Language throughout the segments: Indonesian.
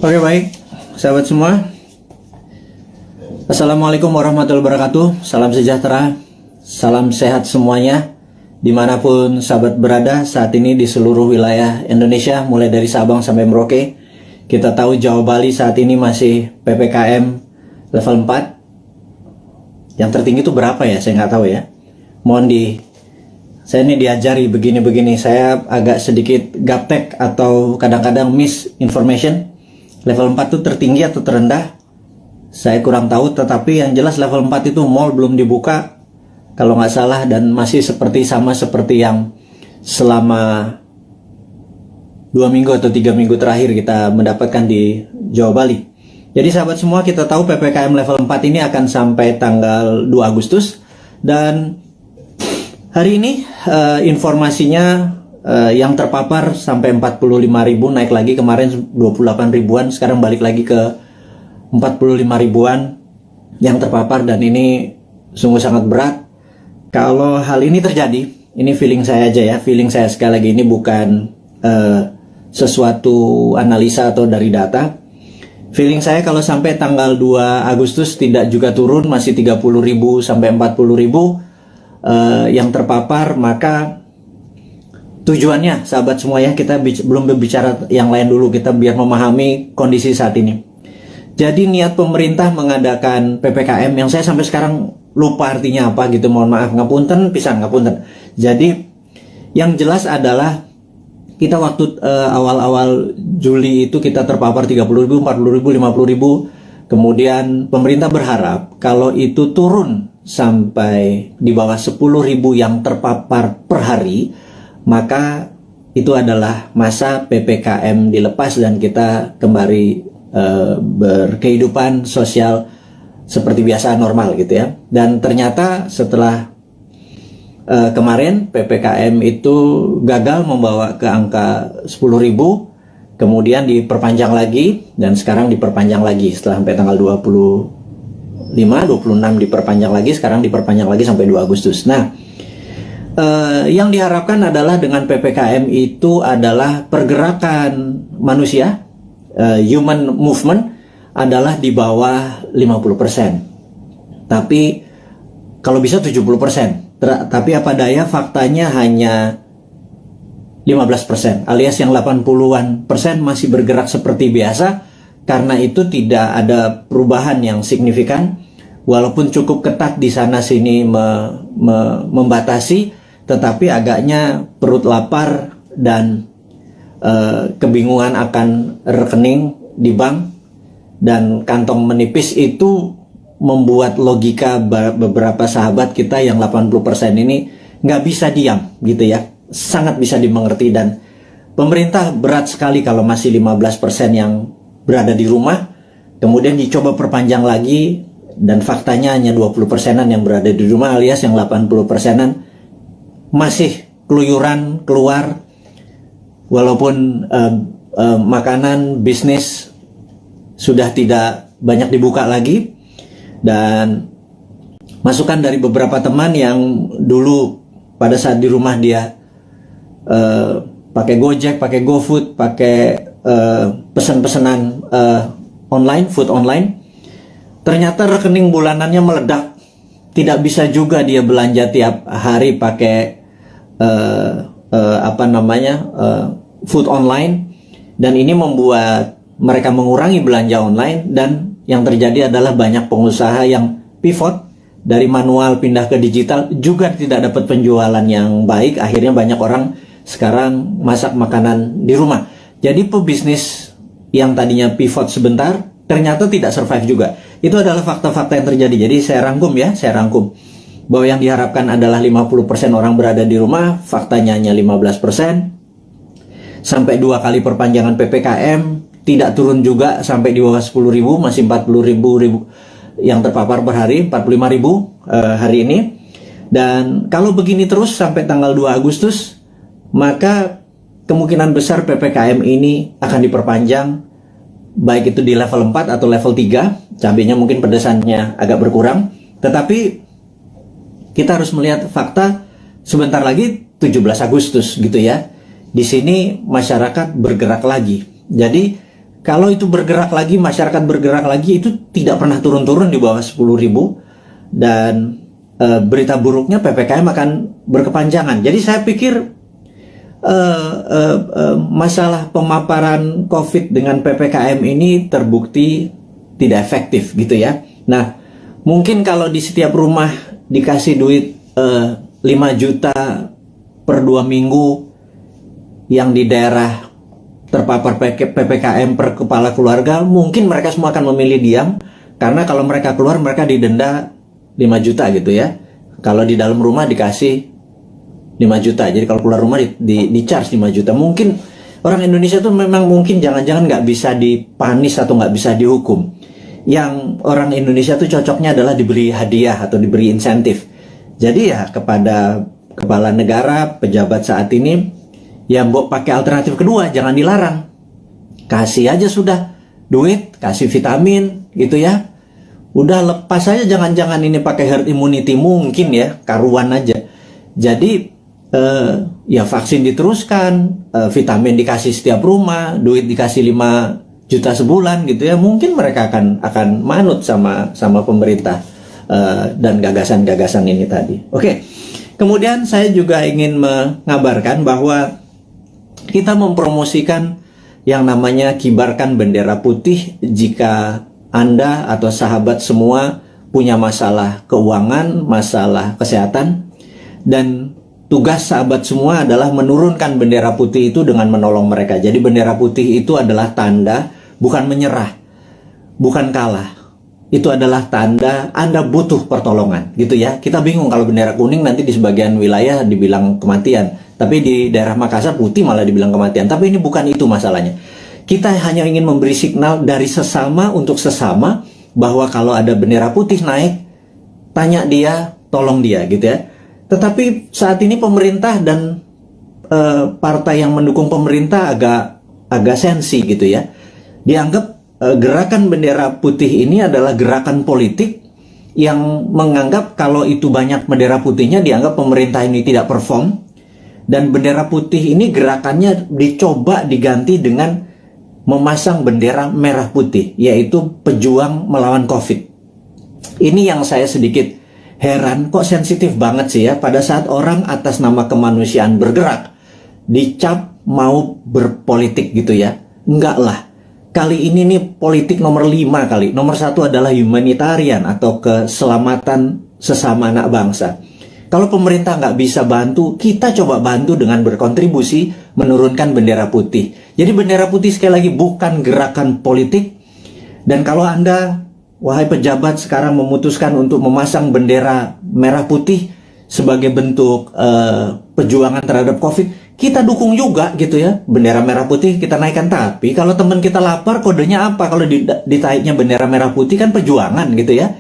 Oke, baik, sahabat semua. Assalamualaikum warahmatullahi wabarakatuh. Salam sejahtera, salam sehat semuanya, dimanapun sahabat berada saat ini di seluruh wilayah Indonesia, mulai dari Sabang sampai Merauke. Kita tahu Jawa Bali saat ini masih PPKM level 4. Yang tertinggi itu berapa ya? Saya nggak tahu ya. Saya ini diajari begini-begini. Saya agak sedikit gaptek atau kadang-kadang misinformation. Level 4 itu tertinggi atau terendah? Saya kurang tahu, tetapi yang jelas level 4 itu mall belum dibuka kalau nggak salah, dan masih sama seperti yang selama 2 minggu atau 3 minggu terakhir kita mendapatkan di Jawa Bali. Jadi sahabat semua, kita tahu PPKM level 4 ini akan sampai tanggal 2 Agustus, dan hari ini informasinya yang terpapar sampai 45.000, naik lagi kemarin 28 ribuan, sekarang balik lagi ke 45 ribuan yang terpapar, dan ini sungguh sangat berat. Kalau hal ini terjadi, ini feeling saya aja ya, feeling saya sekali lagi, ini bukan sesuatu analisa atau dari data. Feeling saya kalau sampai tanggal 2 Agustus tidak juga turun, masih 30.000 sampai 40.000 yang terpapar, maka tujuannya sahabat semua ya, kita belum berbicara yang lain dulu, kita biar memahami kondisi saat ini. Jadi niat pemerintah mengadakan PPKM yang saya sampai sekarang lupa artinya apa gitu, mohon maaf, ngapunten pisan, ngapunten. Jadi yang jelas adalah kita waktu awal-awal Juli itu kita terpapar 30.000, 40.000, 50.000. Kemudian pemerintah berharap kalau itu turun sampai di bawah 10.000 yang terpapar per hari, maka itu adalah masa PPKM dilepas dan kita kembali berkehidupan sosial seperti biasa, normal gitu ya. Dan ternyata setelah kemarin PPKM itu gagal membawa ke angka 10.000, kemudian diperpanjang lagi, dan sekarang diperpanjang lagi setelah sampai tanggal 25, 26 diperpanjang lagi, sekarang diperpanjang lagi sampai 2 Agustus. Nah, yang diharapkan adalah dengan PPKM itu adalah pergerakan manusia, human movement adalah di bawah 50%. Tapi kalau bisa 70%. Tapi apa daya, faktanya hanya 15%, alias yang 80-an persen masih bergerak seperti biasa. Karena itu tidak ada perubahan yang signifikan, walaupun cukup ketat di sana sini membatasi, tetapi agaknya perut lapar dan kebingungan akan rekening di bank dan kantong menipis itu membuat logika beberapa sahabat kita yang 80% ini nggak bisa diam gitu ya, sangat bisa dimengerti. Dan pemerintah berat sekali kalau masih 15% yang berada di rumah, kemudian dicoba perpanjang lagi, dan faktanya hanya 20%-an yang berada di rumah, alias yang 80%-an masih keluyuran keluar, walaupun makanan, bisnis sudah tidak banyak dibuka lagi. Dan masukan dari beberapa teman yang dulu pada saat di rumah dia pakai Gojek, pakai GoFood, pakai pesan-pesanan online, food online, ternyata rekening bulanannya meledak. Tidak bisa juga dia belanja tiap hari pakai food online, dan ini membuat mereka mengurangi belanja online. Dan yang terjadi adalah banyak pengusaha yang pivot dari manual pindah ke digital, juga tidak dapat penjualan yang baik. Akhirnya banyak orang sekarang masak makanan di rumah. Jadi pebisnis yang tadinya pivot sebentar ternyata tidak survive juga. Itu adalah fakta-fakta yang terjadi. Jadi saya rangkum bahwa yang diharapkan adalah 50% orang berada di rumah, faktanya hanya 15%. Sampai 2 kali perpanjangan PPKM, tidak turun juga sampai di bawah 10.000, masih 40.000 yang terpapar per hari, 45.000 hari ini. Dan kalau begini terus sampai tanggal 2 Agustus, maka kemungkinan besar PPKM ini akan diperpanjang, baik itu di level 4 atau level 3. Cabenya mungkin pedesannya agak berkurang, tetapi kita harus melihat fakta. Sebentar lagi 17 Agustus gitu ya. Di sini masyarakat bergerak lagi. Jadi kalau itu bergerak lagi, masyarakat bergerak lagi, itu tidak pernah turun-turun di bawah 10.000, dan berita buruknya PPKM akan berkepanjangan. Jadi saya pikir masalah pemaparan COVID dengan PPKM ini terbukti tidak efektif gitu ya. Nah, mungkin kalau di setiap rumah dikasih duit 5 juta per 2 minggu, yang di daerah terpapar PPKM per kepala keluarga, mungkin mereka semua akan memilih diam, karena kalau mereka keluar mereka didenda 5 juta gitu ya. Kalau di dalam rumah dikasih 5 juta, jadi kalau keluar rumah di charge 5 juta. Mungkin orang Indonesia tuh memang mungkin jangan-jangan nggak bisa dipanis atau nggak bisa dihukum. Yang orang Indonesia tuh cocoknya adalah diberi hadiah atau diberi insentif. Jadi ya kepada kepala negara, pejabat saat ini, ya mbok pakai alternatif kedua, jangan dilarang. Kasih aja sudah duit, kasih vitamin gitu ya. Udah lepas aja, jangan-jangan ini pakai herd immunity, mungkin ya, karuan aja. Jadi ya vaksin diteruskan, vitamin dikasih setiap rumah, duit dikasih 5 juta sebulan gitu ya. Mungkin mereka akan manut sama pemerintah dan gagasan-gagasan ini tadi. Oke. Kemudian saya juga ingin mengabarkan bahwa kita mempromosikan yang namanya kibarkan bendera putih jika Anda atau sahabat semua punya masalah keuangan, masalah kesehatan, dan tugas sahabat semua adalah menurunkan bendera putih itu dengan menolong mereka. Jadi bendera putih itu adalah tanda bukan menyerah, bukan kalah. Itu adalah tanda Anda butuh pertolongan gitu ya. Kita bingung kalau bendera kuning nanti di sebagian wilayah dibilang kematian, tapi di daerah Makassar putih malah dibilang kematian. Tapi ini bukan itu masalahnya. Kita hanya ingin memberi signal dari sesama untuk sesama bahwa kalau ada bendera putih naik, tanya dia, tolong dia gitu ya. Tetapi saat ini pemerintah dan partai yang mendukung pemerintah agak sensi gitu ya. Dianggap gerakan bendera putih ini adalah gerakan politik yang menganggap kalau itu banyak bendera putihnya dianggap pemerintah ini tidak perform, dan bendera putih ini gerakannya dicoba diganti dengan memasang bendera merah putih, yaitu pejuang melawan COVID. Ini yang saya sedikit heran, kok sensitif banget sih ya pada saat orang atas nama kemanusiaan bergerak dicap mau berpolitik gitu ya. Enggak lah. Kali ini nih politik nomor 5 kali. Nomor 1 adalah humanitarian atau keselamatan sesama anak bangsa. Kalau pemerintah nggak bisa bantu, kita coba bantu dengan berkontribusi menurunkan bendera putih. Jadi bendera putih sekali lagi bukan gerakan politik. Dan kalau Anda, wahai pejabat, sekarang memutuskan untuk memasang bendera merah putih sebagai bentuk perjuangan terhadap COVID, kita dukung juga gitu ya. Bendera merah putih kita naikkan. Tapi kalau teman kita lapar, kodenya apa? Kalau ditaiknya bendera merah putih kan perjuangan gitu ya.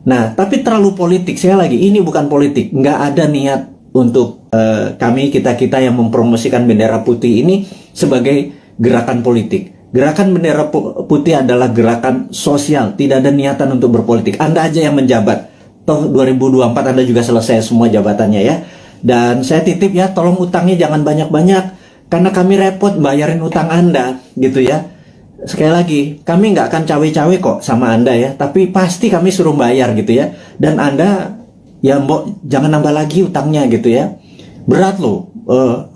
Nah, tapi terlalu politik. Sekali lagi, ini bukan politik. Nggak ada niat untuk kita yang mempromosikan bendera putih ini sebagai gerakan politik. Gerakan bendera putih adalah gerakan sosial. Tidak ada niatan untuk berpolitik. Anda aja yang menjabat. Toh 2024 Anda juga selesai semua jabatannya ya. Dan saya titip ya, tolong utangnya jangan banyak-banyak. Karena kami repot bayarin utang Anda gitu ya. Sekali lagi, kami nggak akan cawe-cawe kok sama Anda ya, tapi pasti kami suruh bayar gitu ya. Dan Anda, ya mbok jangan nambah lagi utangnya gitu ya. Berat loh,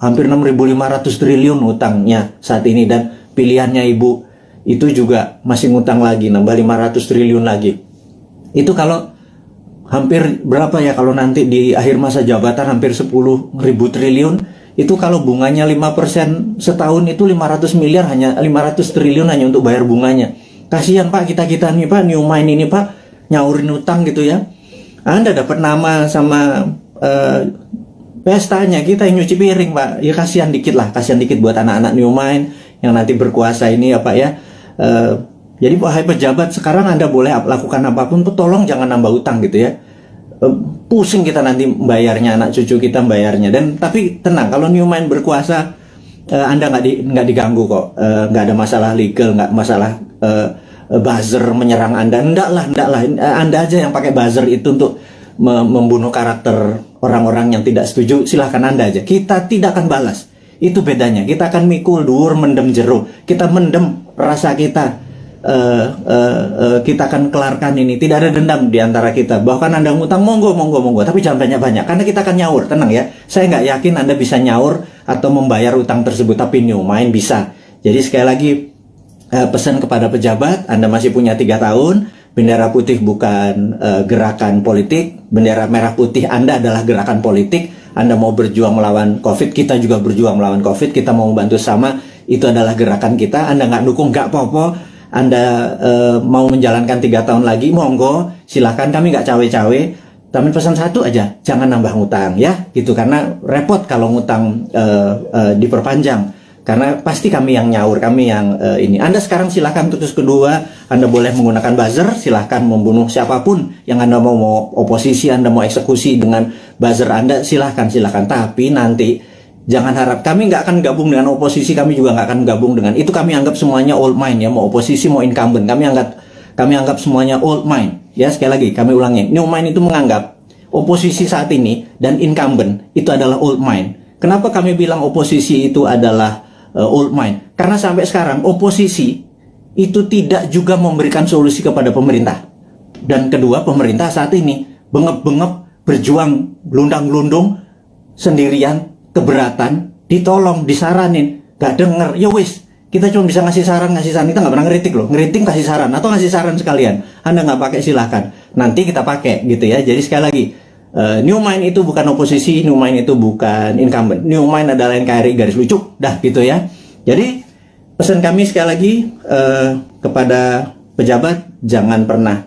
hampir 6.500 triliun utangnya saat ini. Dan pilihannya Ibu itu juga masih ngutang lagi, nambah 500 triliun lagi. Itu kalau hampir berapa ya, kalau nanti di akhir masa jabatan hampir 10.000 triliun. Itu kalau bunganya 5% setahun itu 500 miliar, hanya 500 triliun hanya untuk bayar bunganya. Kasihan Pak, kita nih Pak, New Mind ini Pak, nyaurin utang gitu ya. Anda dapat nama sama pestanya, kita yang nyuci piring Pak. Ya kasihan dikit lah, kasihan dikit buat anak-anak New Mind yang nanti berkuasa ini ya Pak ya. Jadi wahai pejabat, sekarang Anda boleh lakukan apapun, tolong jangan nambah utang gitu ya. Pusing kita nanti bayarnya, anak cucu kita bayarnya. Dan tapi tenang, kalau New Mind berkuasa, Anda nggak diganggu kok, nggak ada masalah legal, nggak masalah buzzer menyerang Anda, enggak lah, Anda aja yang pakai buzzer itu untuk membunuh karakter orang-orang yang tidak setuju. Silahkan Anda aja, kita tidak akan balas. Itu bedanya, kita akan mikul dhuwur mendem jero, kita mendem rasa kita kita akan kelarkan ini. Tidak ada dendam di antara kita. Bahkan Anda ngutang, monggo, tapi jangan banyak-banyak, karena kita akan nyaur. Tenang ya, saya nggak yakin Anda bisa nyaur atau membayar utang tersebut, tapi New Mind bisa. Jadi sekali lagi, pesan kepada pejabat, Anda masih punya 3 tahun. Bendera putih bukan gerakan politik, bendera merah putih Anda adalah gerakan politik. Anda mau berjuang melawan COVID, kita juga berjuang melawan COVID, kita mau membantu sama, itu adalah gerakan kita. Anda nggak dukung, nggak apa-apa. Anda mau menjalankan 3 tahun lagi, monggo, silakan, kami nggak cawe-cawe. Tapi pesan satu aja, jangan nambah ngutang ya, gitu, karena repot kalau ngutang diperpanjang. Karena pasti kami yang nyaur, kami yang ini. Anda sekarang silahkan terus kedua, Anda boleh menggunakan buzzer, silahkan membunuh siapapun yang Anda mau oposisi, Anda mau eksekusi dengan buzzer Anda, silahkan. Tapi nanti jangan harap, kami nggak akan gabung dengan oposisi, kami juga nggak akan gabung dengan itu. Kami anggap semuanya old mind ya, mau oposisi mau incumbent, kami anggap semuanya old mind ya. Sekali lagi kami ulangi, New Mind itu menganggap oposisi saat ini dan incumbent itu adalah old mind. Kenapa kami bilang oposisi itu adalah old mind? Karena sampai sekarang oposisi itu tidak juga memberikan solusi kepada pemerintah. Dan kedua, pemerintah saat ini bengep-bengep berjuang gelundang-gelundung sendirian, keberatan, ditolong, disaranin, gak denger, ya wis, kita cuma bisa ngasih saran, kita nggak pernah ngeritik loh, ngeritik kasih saran, atau ngasih saran sekalian, Anda nggak pakai silahkan, nanti kita pakai gitu ya. Jadi sekali lagi, New Mind itu bukan oposisi, New Mind itu bukan incumbent, New Mind adalah NKRI garis lucu, dah gitu ya. Jadi pesan kami sekali lagi kepada pejabat, jangan pernah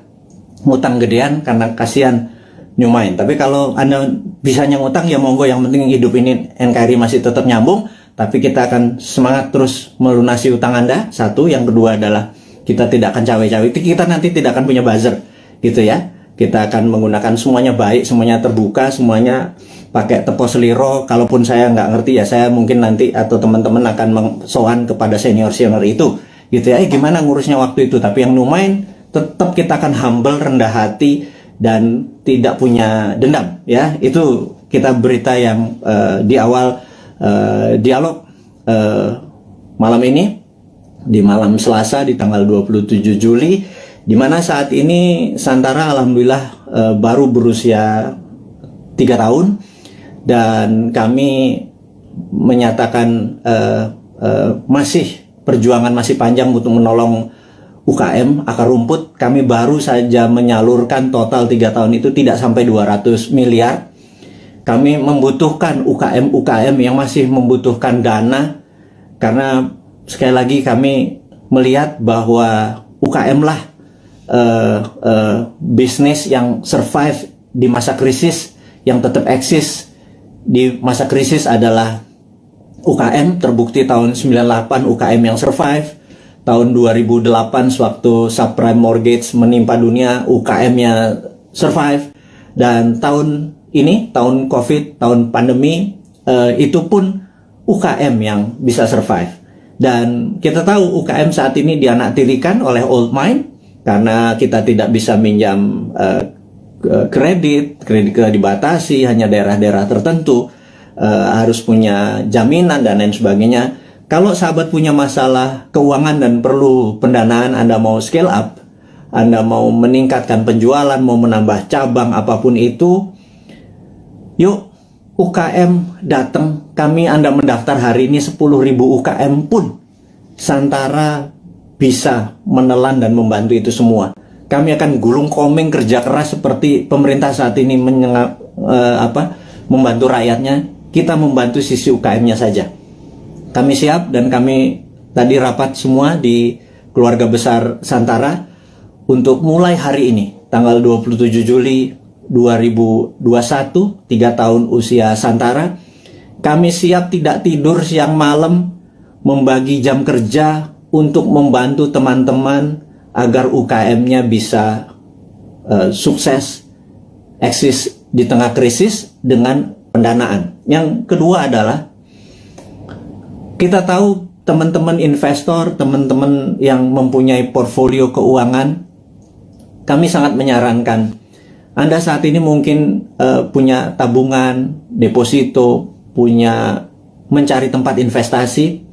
ngutang gedean karena kasihan New Mind. Tapi kalau Anda bisanya ngutang ya monggo, yang penting hidup ini NKRI masih tetap nyambung. Tapi kita akan semangat terus melunasi utang Anda. Satu, yang kedua adalah kita tidak akan cawe-cawe. Kita nanti tidak akan punya buzzer, gitu ya. Kita akan menggunakan semuanya baik, semuanya terbuka, semuanya pakai tepos seliro. Kalaupun saya nggak ngerti ya, saya mungkin nanti atau teman-teman akan sowan kepada senior-senior itu, gitu ya. Gimana ngurusnya waktu itu? Tapi yang New Mind tetap kita akan humble, rendah hati, dan tidak punya dendam, ya. Itu kita berita yang di awal dialog malam ini, di malam Selasa di tanggal 27 Juli, di mana saat ini Santara alhamdulillah baru berusia 3 tahun, dan kami menyatakan masih perjuangan masih panjang untuk menolong UKM akar rumput. Kami baru saja menyalurkan total 3 tahun itu tidak sampai 200 miliar. Kami membutuhkan UKM yang masih membutuhkan dana, karena sekali lagi kami melihat bahwa UKM lah bisnis yang survive di masa krisis, yang tetap eksis di masa krisis adalah UKM. Terbukti tahun 98 UKM yang survive, tahun 2008 sewaktu subprime mortgage menimpa dunia, UKM-nya survive, dan tahun ini, tahun COVID, tahun pandemi, itu pun UKM yang bisa survive. Dan kita tahu UKM saat ini dianaktirikan oleh old mind, karena kita tidak bisa minjam kredit dibatasi, hanya daerah-daerah tertentu, harus punya jaminan dan lain sebagainya. Kalau sahabat punya masalah keuangan dan perlu pendanaan, Anda mau scale up, Anda mau meningkatkan penjualan, mau menambah cabang, apapun itu, yuk UKM datang. Kami, Anda mendaftar hari ini 10.000 UKM pun Santara bisa menelan dan membantu itu semua. Kami akan gulung komeng kerja keras seperti pemerintah saat ini membantu rakyatnya. Kita membantu sisi UKM-nya saja. Kami siap, dan kami tadi rapat semua di keluarga besar Santara untuk mulai hari ini tanggal 27 Juli 2021, 3 tahun usia Santara. Kami siap tidak tidur siang malam, membagi jam kerja untuk membantu teman-teman agar UKM-nya bisa sukses, eksis di tengah krisis dengan pendanaan. Yang kedua adalah, kita tahu teman-teman investor, teman-teman yang mempunyai portfolio keuangan, kami sangat menyarankan Anda saat ini mungkin punya tabungan, deposito, punya mencari tempat investasi.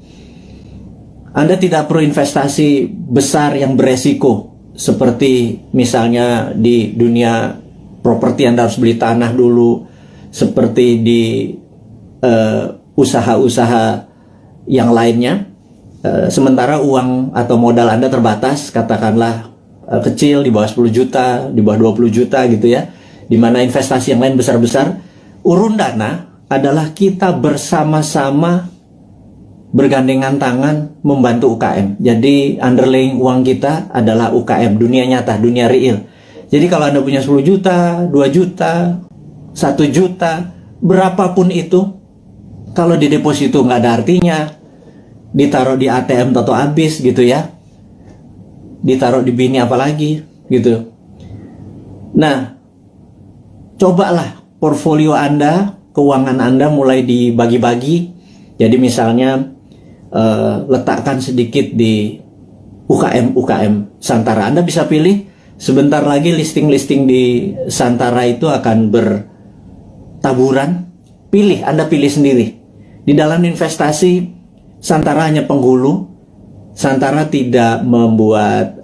Anda tidak perlu investasi besar yang beresiko, seperti misalnya di dunia properti Anda harus beli tanah dulu, seperti di usaha-usaha yang lainnya. Sementara uang atau modal Anda terbatas, katakanlah kecil, di bawah 10 juta, di bawah 20 juta gitu ya, dimana investasi yang lain besar-besar. Urun dana adalah kita bersama-sama bergandengan tangan membantu UKM. Jadi underlying uang kita adalah UKM, dunia nyata, dunia real. Jadi kalau Anda punya 10 juta, 2 juta, 1 juta, berapapun itu, kalau di deposito nggak ada artinya, ditaruh di ATM atau habis gitu ya, ditaruh di bini apalagi gitu. Nah, cobalah portfolio Anda, keuangan Anda mulai dibagi-bagi. Jadi misalnya letakkan sedikit di UKM Santara. Anda bisa pilih, sebentar lagi listing-listing di Santara itu akan bertaburan. Pilih, Anda pilih sendiri. Di dalam investasi, Santara hanya penghulu. Santara tidak membuat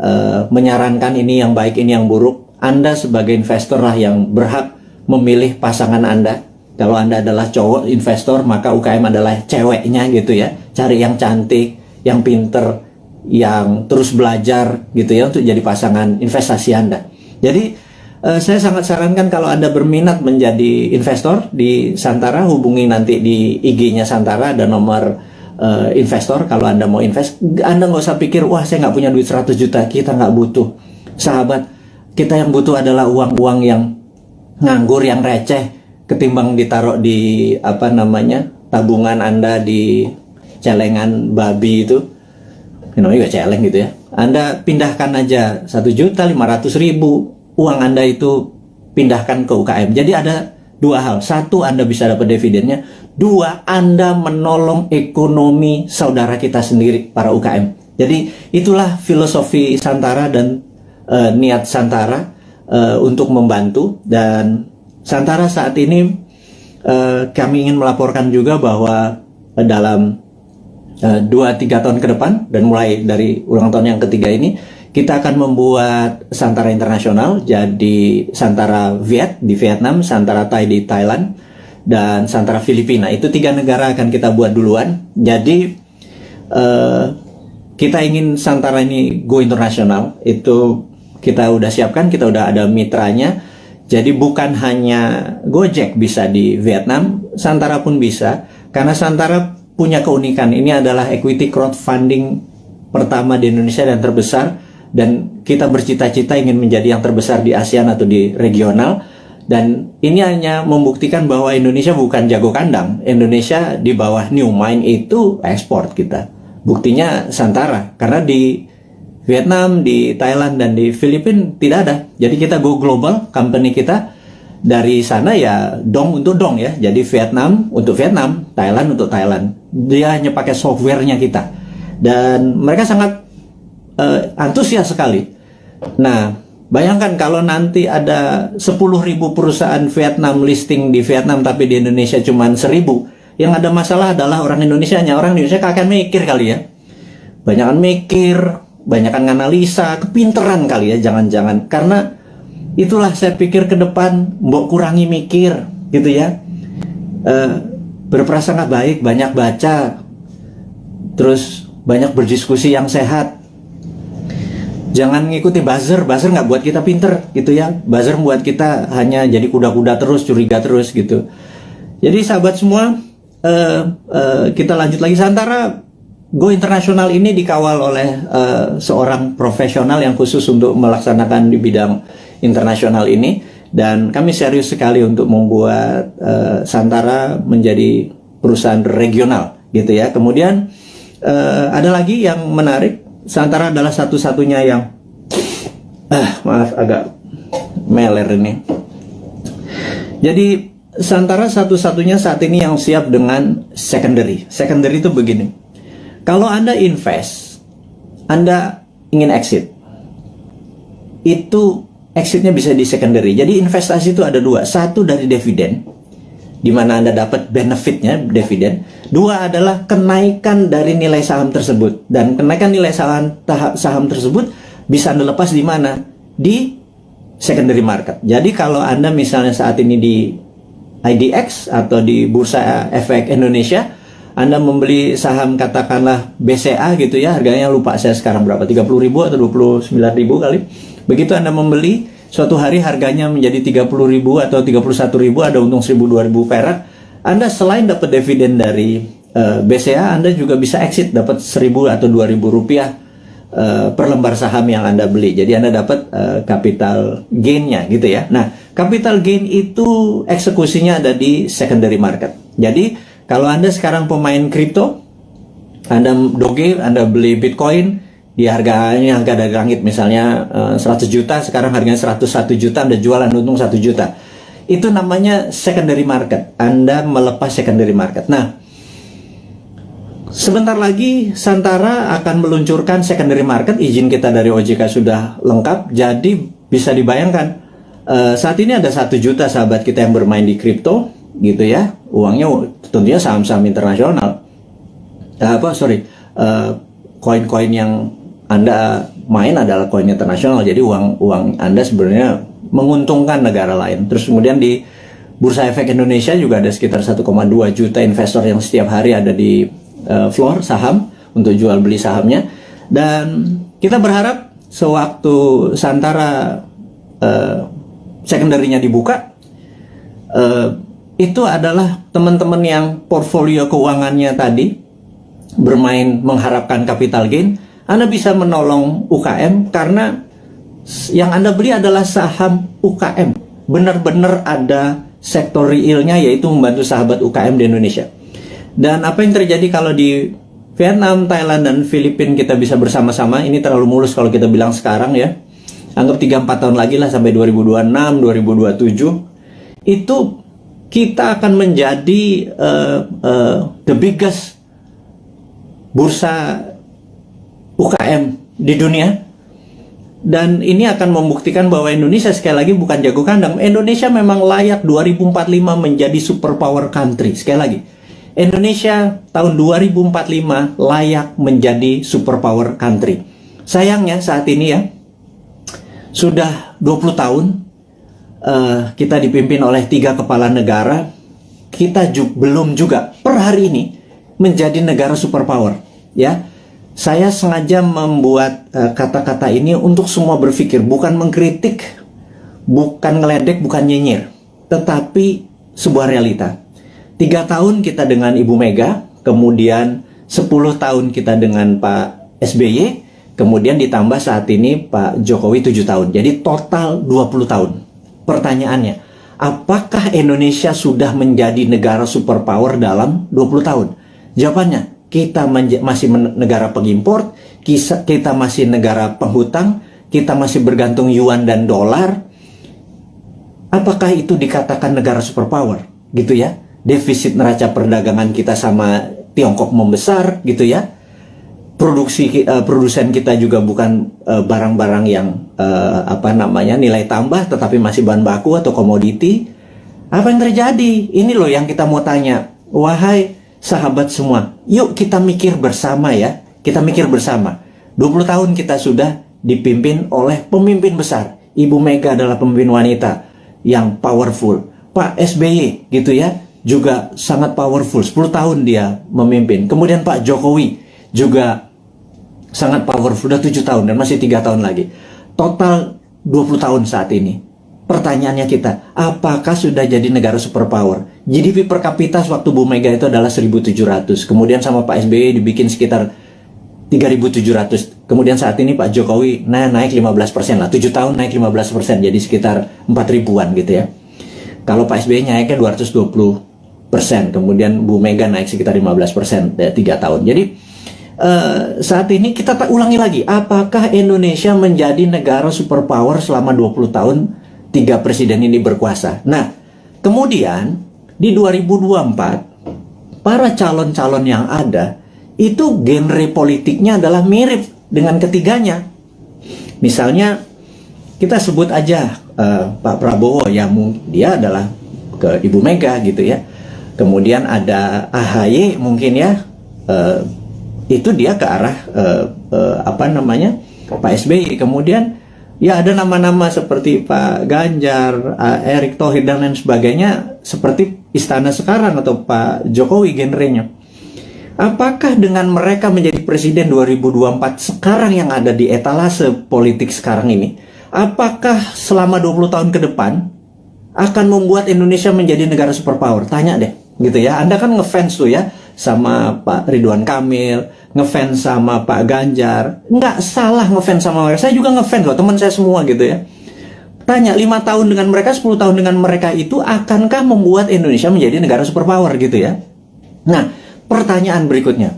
menyarankan ini yang baik, ini yang buruk. Anda sebagai investor lah yang berhak memilih pasangan Anda. Kalau Anda adalah cowok investor, maka UKM adalah ceweknya gitu ya. Cari yang cantik, yang pinter, yang terus belajar gitu ya, untuk jadi pasangan investasi Anda. Jadi saya sangat sarankan kalau Anda berminat menjadi investor di Santara, hubungi nanti di IG-nya Santara, ada nomor investor. Kalau Anda mau invest, Anda nggak usah pikir, wah saya nggak punya duit 100 juta, kita nggak butuh. Sahabat, kita yang butuh adalah uang-uang yang nganggur, yang receh, ketimbang ditaruh di tabungan Anda di celengan babi itu, namanya juga celeng gitu ya. Anda pindahkan aja 1.500.000 uang Anda itu, pindahkan ke UKM. Jadi ada dua hal: satu, Anda bisa dapat dividennya; dua, Anda menolong ekonomi saudara kita sendiri, para UKM. Jadi itulah filosofi Santara dan niat Santara untuk membantu. Dan Santara saat ini kami ingin melaporkan juga bahwa dalam 2-3 tahun ke depan, dan mulai dari ulang tahun yang ketiga ini, kita akan membuat Santara Internasional. Jadi Santara Viet di Vietnam, Santara Thai di Thailand, dan Santara Filipina. Itu 3 negara akan kita buat duluan. Jadi kita ingin Santara ini go internasional. Itu kita udah siapkan, kita udah ada mitranya. Jadi bukan hanya Gojek bisa di Vietnam, Santara pun bisa. Karena Santara punya keunikan, ini adalah equity crowdfunding pertama di Indonesia dan terbesar. Dan kita bercita-cita ingin menjadi yang terbesar di ASEAN atau di regional. Dan ini hanya membuktikan bahwa Indonesia bukan jago kandang. Indonesia di bawah New Mind itu ekspor kita. Buktinya Santara, karena di Vietnam, di Thailand, dan di Filipina tidak ada. Jadi kita go global, company kita dari sana ya dong untuk dong ya. Jadi Vietnam untuk Vietnam, Thailand untuk Thailand. Dia hanya pakai softwarenya kita. Dan mereka sangat antusias sekali. Nah, bayangkan kalau nanti ada 10.000 perusahaan Vietnam listing di Vietnam, tapi di Indonesia cuma 1.000. Yang ada masalah adalah orang Indonesianya. Orang Indonesia akan mikir kali ya. Banyakan mikir, banyakan analisa, kepinteran kali ya, jangan-jangan. Karena itulah saya pikir ke depan, mbok kurangi mikir gitu ya. Berprasangka baik, banyak baca, terus banyak berdiskusi yang sehat. Jangan ngikuti buzzer nggak buat kita pinter gitu ya. Buzzer membuat kita hanya jadi kuda-kuda terus, curiga terus gitu. Jadi sahabat semua, kita lanjut lagi. Santara Go Internasional ini dikawal oleh seorang profesional yang khusus untuk melaksanakan di bidang internasional ini. Dan kami serius sekali untuk membuat Santara menjadi perusahaan regional gitu ya. Kemudian ada lagi yang menarik, Santara adalah satu-satunya yang maaf agak meler ini. Jadi Santara satu-satunya saat ini yang siap dengan secondary. Secondary itu begini. Kalau Anda invest, Anda ingin exit, itu exitnya bisa di secondary. Jadi investasi itu ada dua. Satu dari dividen. di mana Anda dapat benefitnya, dividen. Dua adalah kenaikan dari nilai saham tersebut. Dan kenaikan nilai saham tersebut bisa Anda lepas di mana? Di secondary market. Jadi kalau Anda misalnya saat ini di IDX atau di Bursa Efek Indonesia, Anda membeli saham katakanlah BCA gitu ya, harganya lupa saya sekarang berapa, 30.000 atau 29.000 kali. Begitu Anda membeli, suatu hari harganya menjadi 30.000 atau 31.000, ada untung 1.000-2.000 perak. Anda selain dapat dividen dari BCA, Anda juga bisa exit, dapat 1.000 atau 2.000 rupiah per lembar saham yang Anda beli. Jadi Anda dapat capital gain-nya gitu ya. Nah, capital gain itu eksekusinya ada di secondary market. Jadi kalau Anda sekarang pemain kripto, Anda doge, Anda beli Bitcoin di harga dari langit, misalnya 100 juta, sekarang harganya 101 juta, Anda jualan untung 1 juta. Itu namanya secondary market. Anda melepas secondary market. Nah, sebentar lagi Santara akan meluncurkan secondary market. Izin kita dari OJK sudah lengkap. Jadi bisa dibayangkan saat ini ada 1 juta sahabat kita yang bermain di kripto gitu ya. Uangnya tentunya saham-saham internasional. Koin-koin yang Anda main adalah koin internasional. Jadi uang Anda sebenarnya menguntungkan negara lain. Terus kemudian di Bursa Efek Indonesia juga ada sekitar 1,2 juta investor yang setiap hari ada di floor saham untuk jual beli sahamnya. Dan kita berharap sewaktu Santara secondary-nya dibuka, itu adalah teman-teman yang portfolio keuangannya tadi bermain mengharapkan capital gain, Anda bisa menolong UKM karena yang Anda beli adalah saham UKM. Benar-benar ada sektor realnya, yaitu membantu sahabat UKM di Indonesia. Dan apa yang terjadi kalau di Vietnam, Thailand, dan Filipina kita bisa bersama-sama, ini terlalu mulus kalau kita bilang sekarang ya. Anggap 3-4 tahun lagi lah sampai 2026, 2027. Itu kita akan menjadi the biggest bursa UKM di dunia. Dan ini akan membuktikan bahwa Indonesia sekali lagi bukan jago kandang. Indonesia memang layak 2045 menjadi superpower country. Sekali lagi, Indonesia tahun 2045 layak menjadi superpower country. Sayangnya saat ini ya, sudah 20 tahun kita dipimpin oleh 3 kepala negara. Kita belum juga per hari ini menjadi negara superpower ya. Saya sengaja membuat kata-kata ini untuk semua berpikir, bukan mengkritik, bukan ngeledek, bukan nyinyir, tetapi sebuah realita. 3 tahun kita dengan Ibu Mega, kemudian 10 tahun kita dengan Pak SBY, kemudian ditambah saat ini Pak Jokowi 7 tahun. Jadi total 20 tahun. Pertanyaannya, apakah Indonesia sudah menjadi negara superpower dalam 20 tahun? Jawabannya, kita masih negara pengimpor, kita masih negara penghutang, kita masih bergantung yuan dan dolar. Apakah itu dikatakan negara superpower? Gitu ya. Defisit neraca perdagangan kita sama Tiongkok membesar gitu ya. Produsen kita juga bukan barang-barang yang nilai tambah, tetapi masih bahan baku atau komoditi. Apa yang terjadi? Ini loh yang kita mau tanya. Wahai sahabat semua, yuk kita mikir bersama ya. Kita mikir bersama. 20 tahun kita sudah dipimpin oleh pemimpin besar. Ibu Mega adalah pemimpin wanita yang powerful. Pak SBY gitu ya, juga sangat powerful. 10 tahun dia memimpin. Kemudian Pak Jokowi juga sangat powerful. Sudah 7 tahun dan masih 3 tahun lagi. Total 20 tahun saat ini. Pertanyaannya kita, apakah sudah jadi negara superpower? GDP per kapita waktu Bu Mega itu adalah 1.700. Kemudian sama Pak SBY dibikin sekitar 3.700. Kemudian saat ini Pak Jokowi naik 15% lah. 7 tahun naik 15%. Jadi sekitar 4.000-an gitu ya. Kalau Pak SBY naiknya 220%. Kemudian Bu Mega naik sekitar 15% 3 tahun. Jadi saat ini kita ulangi lagi. Apakah Indonesia menjadi negara superpower selama 20 tahun 3 presiden ini berkuasa? Nah, kemudian di 2024 para calon-calon yang ada itu genre politiknya adalah mirip dengan ketiganya. Misalnya kita sebut aja Pak Prabowo, ya dia adalah ke Ibu Mega gitu ya. Kemudian ada AHY mungkin ya, itu dia ke arah apa namanya, Pak SBY. Kemudian ya ada nama-nama seperti Pak Ganjar, Erick Thohir dan lain sebagainya, seperti istana sekarang atau Pak Jokowi genrenya. Apakah dengan mereka menjadi presiden 2024 sekarang yang ada di etalase politik sekarang ini, apakah selama 20 tahun ke depan akan membuat Indonesia menjadi negara superpower? Tanya deh, gitu ya. Anda kan ngefans tuh ya sama Pak Ridwan Kamil, ngefans sama Pak Ganjar. Nggak salah ngefans sama mereka. Saya juga ngefans loh, teman saya semua gitu ya. Tanya, 5 tahun dengan mereka, 10 tahun dengan mereka itu akankah membuat Indonesia menjadi negara superpower gitu ya? Nah, pertanyaan berikutnya.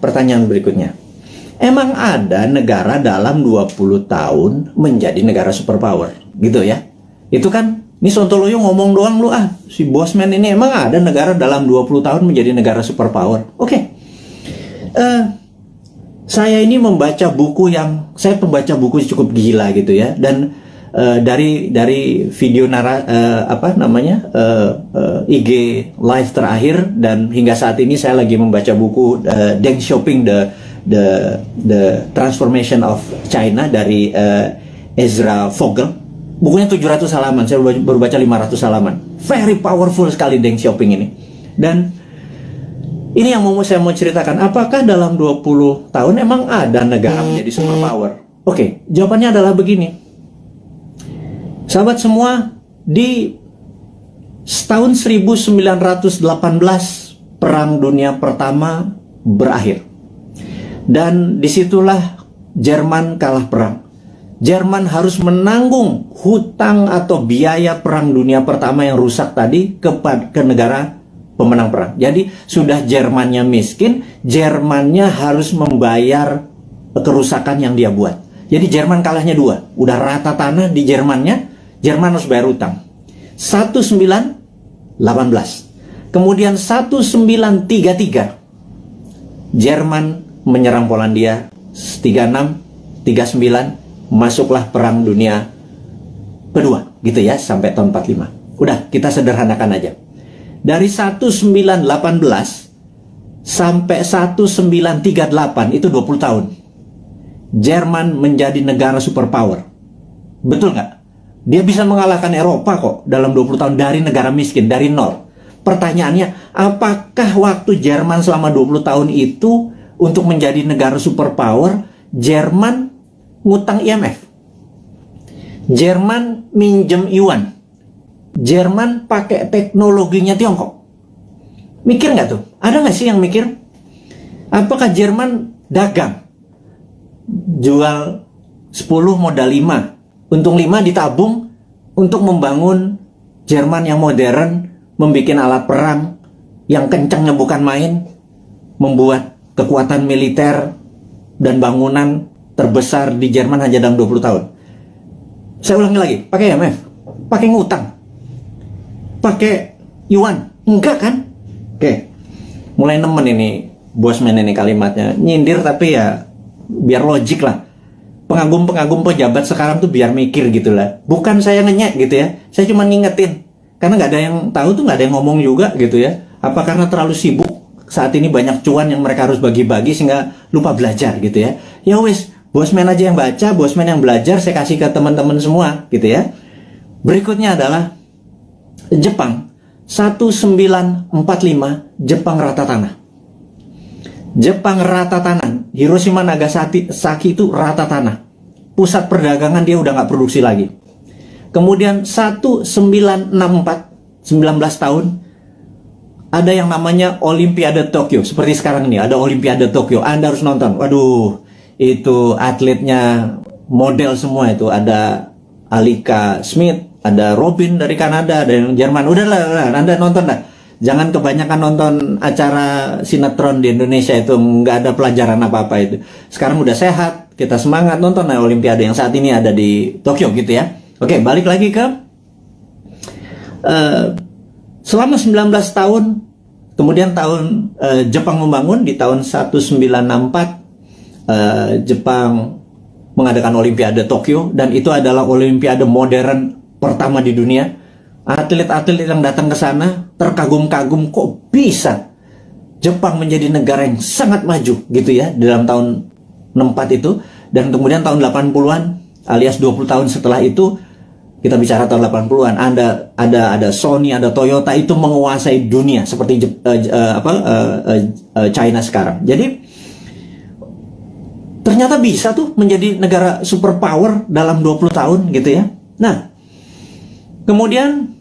Emang ada negara dalam 20 tahun menjadi negara superpower gitu ya? Itu kan, ini Sontoloyo ngomong doang lu si Bosman ini, emang ada negara dalam 20 tahun menjadi negara superpower? Oke. Saya ini saya pembaca buku cukup gila gitu ya, dan dari video IG live terakhir dan hingga saat ini saya lagi membaca buku Deng Xiaoping the Transformation of China dari Ezra Vogel. Bukunya 700 halaman, saya baru baca 500 halaman. Very powerful sekali Deng Xiaoping ini. Dan ini yang saya mau ceritakan, apakah dalam 20 tahun emang ada negara menjadi superpower? Oke, jawabannya adalah begini. Sahabat semua, di tahun 1918 Perang Dunia Pertama berakhir. Dan disitulah Jerman kalah perang. Jerman harus menanggung hutang atau biaya Perang Dunia Pertama yang rusak tadi ke negara pemenang perang. Jadi sudah Jermannya miskin, Jermannya harus membayar kerusakan yang dia buat. Jadi Jerman kalahnya 2. Udah rata tanah di Jermannya, Jerman harus bayar utang. 1918. Kemudian 1933 Jerman menyerang Polandia. 36, 39 masuklah Perang Dunia Kedua gitu ya, sampai tahun 45. Udah, kita sederhanakan aja. Dari 1918 sampai 1938 itu 20 tahun. Jerman menjadi negara superpower. Betul nggak? Dia bisa mengalahkan Eropa kok dalam 20 tahun dari negara miskin, dari nol. Pertanyaannya, apakah waktu Jerman selama 20 tahun itu untuk menjadi negara superpower, Jerman ngutang IMF? Jerman minjem yuan? Jerman pakai teknologinya Tiongkok? Mikir nggak tuh? Ada nggak sih yang mikir? Apakah Jerman dagang? Jual 10 modal 5. Untung 5 ditabung untuk membangun Jerman yang modern, membuat alat perang yang kencangnya bukan main, membuat kekuatan militer dan bangunan terbesar di Jerman hanya dalam 20 tahun. Saya ulangi lagi, pakai IMF, pakai ngutang, pakai yuan, enggak kan? Oke, mulai nemen ini Bosman ini kalimatnya, nyindir tapi ya biar logik lah. Pengagum-pengagum pejabat sekarang tuh biar mikir gitu lah. Bukan saya ngenyek gitu ya. Saya cuma ngingetin. Karena nggak ada yang tahu tuh, nggak ada yang ngomong juga gitu ya. Apa karena terlalu sibuk saat ini banyak cuan yang mereka harus bagi-bagi sehingga lupa belajar gitu ya. Ya wis, Bosman aja yang baca, Bosman yang belajar, saya kasih ke teman-teman semua gitu ya. Berikutnya adalah Jepang. 1945 Jepang rata tanah. Jepang rata tanah. Hiroshima Nagasaki itu rata tanah. Pusat perdagangan dia udah nggak produksi lagi. Kemudian 1964, 19 tahun, ada yang namanya Olimpiade Tokyo. Seperti sekarang ini, ada Olimpiade Tokyo. Anda harus nonton. Waduh, itu atletnya model semua itu. Ada Alika Smith, ada Robin dari Kanada, ada yang Jerman. Udahlah, Anda nonton lah. Jangan kebanyakan nonton acara sinetron di Indonesia, itu nggak ada pelajaran apa-apa itu. Sekarang udah sehat, kita semangat nonton lah Olimpiade yang saat ini ada di Tokyo gitu ya. Oke, balik lagi ke selama 19 tahun, kemudian tahun Jepang membangun di tahun 1964 Jepang mengadakan Olimpiade Tokyo, dan itu adalah Olimpiade modern pertama di dunia. Atlet-atlet yang datang ke sana terkagum-kagum, kok bisa Jepang menjadi negara yang sangat maju gitu ya dalam tahun 64 itu. Dan kemudian tahun 80-an alias 20 tahun setelah itu, kita bicara tahun 80-an, ada Sony, ada Toyota, itu menguasai dunia seperti China sekarang. Jadi ternyata bisa tuh menjadi negara superpower dalam 20 tahun gitu ya. Nah, kemudian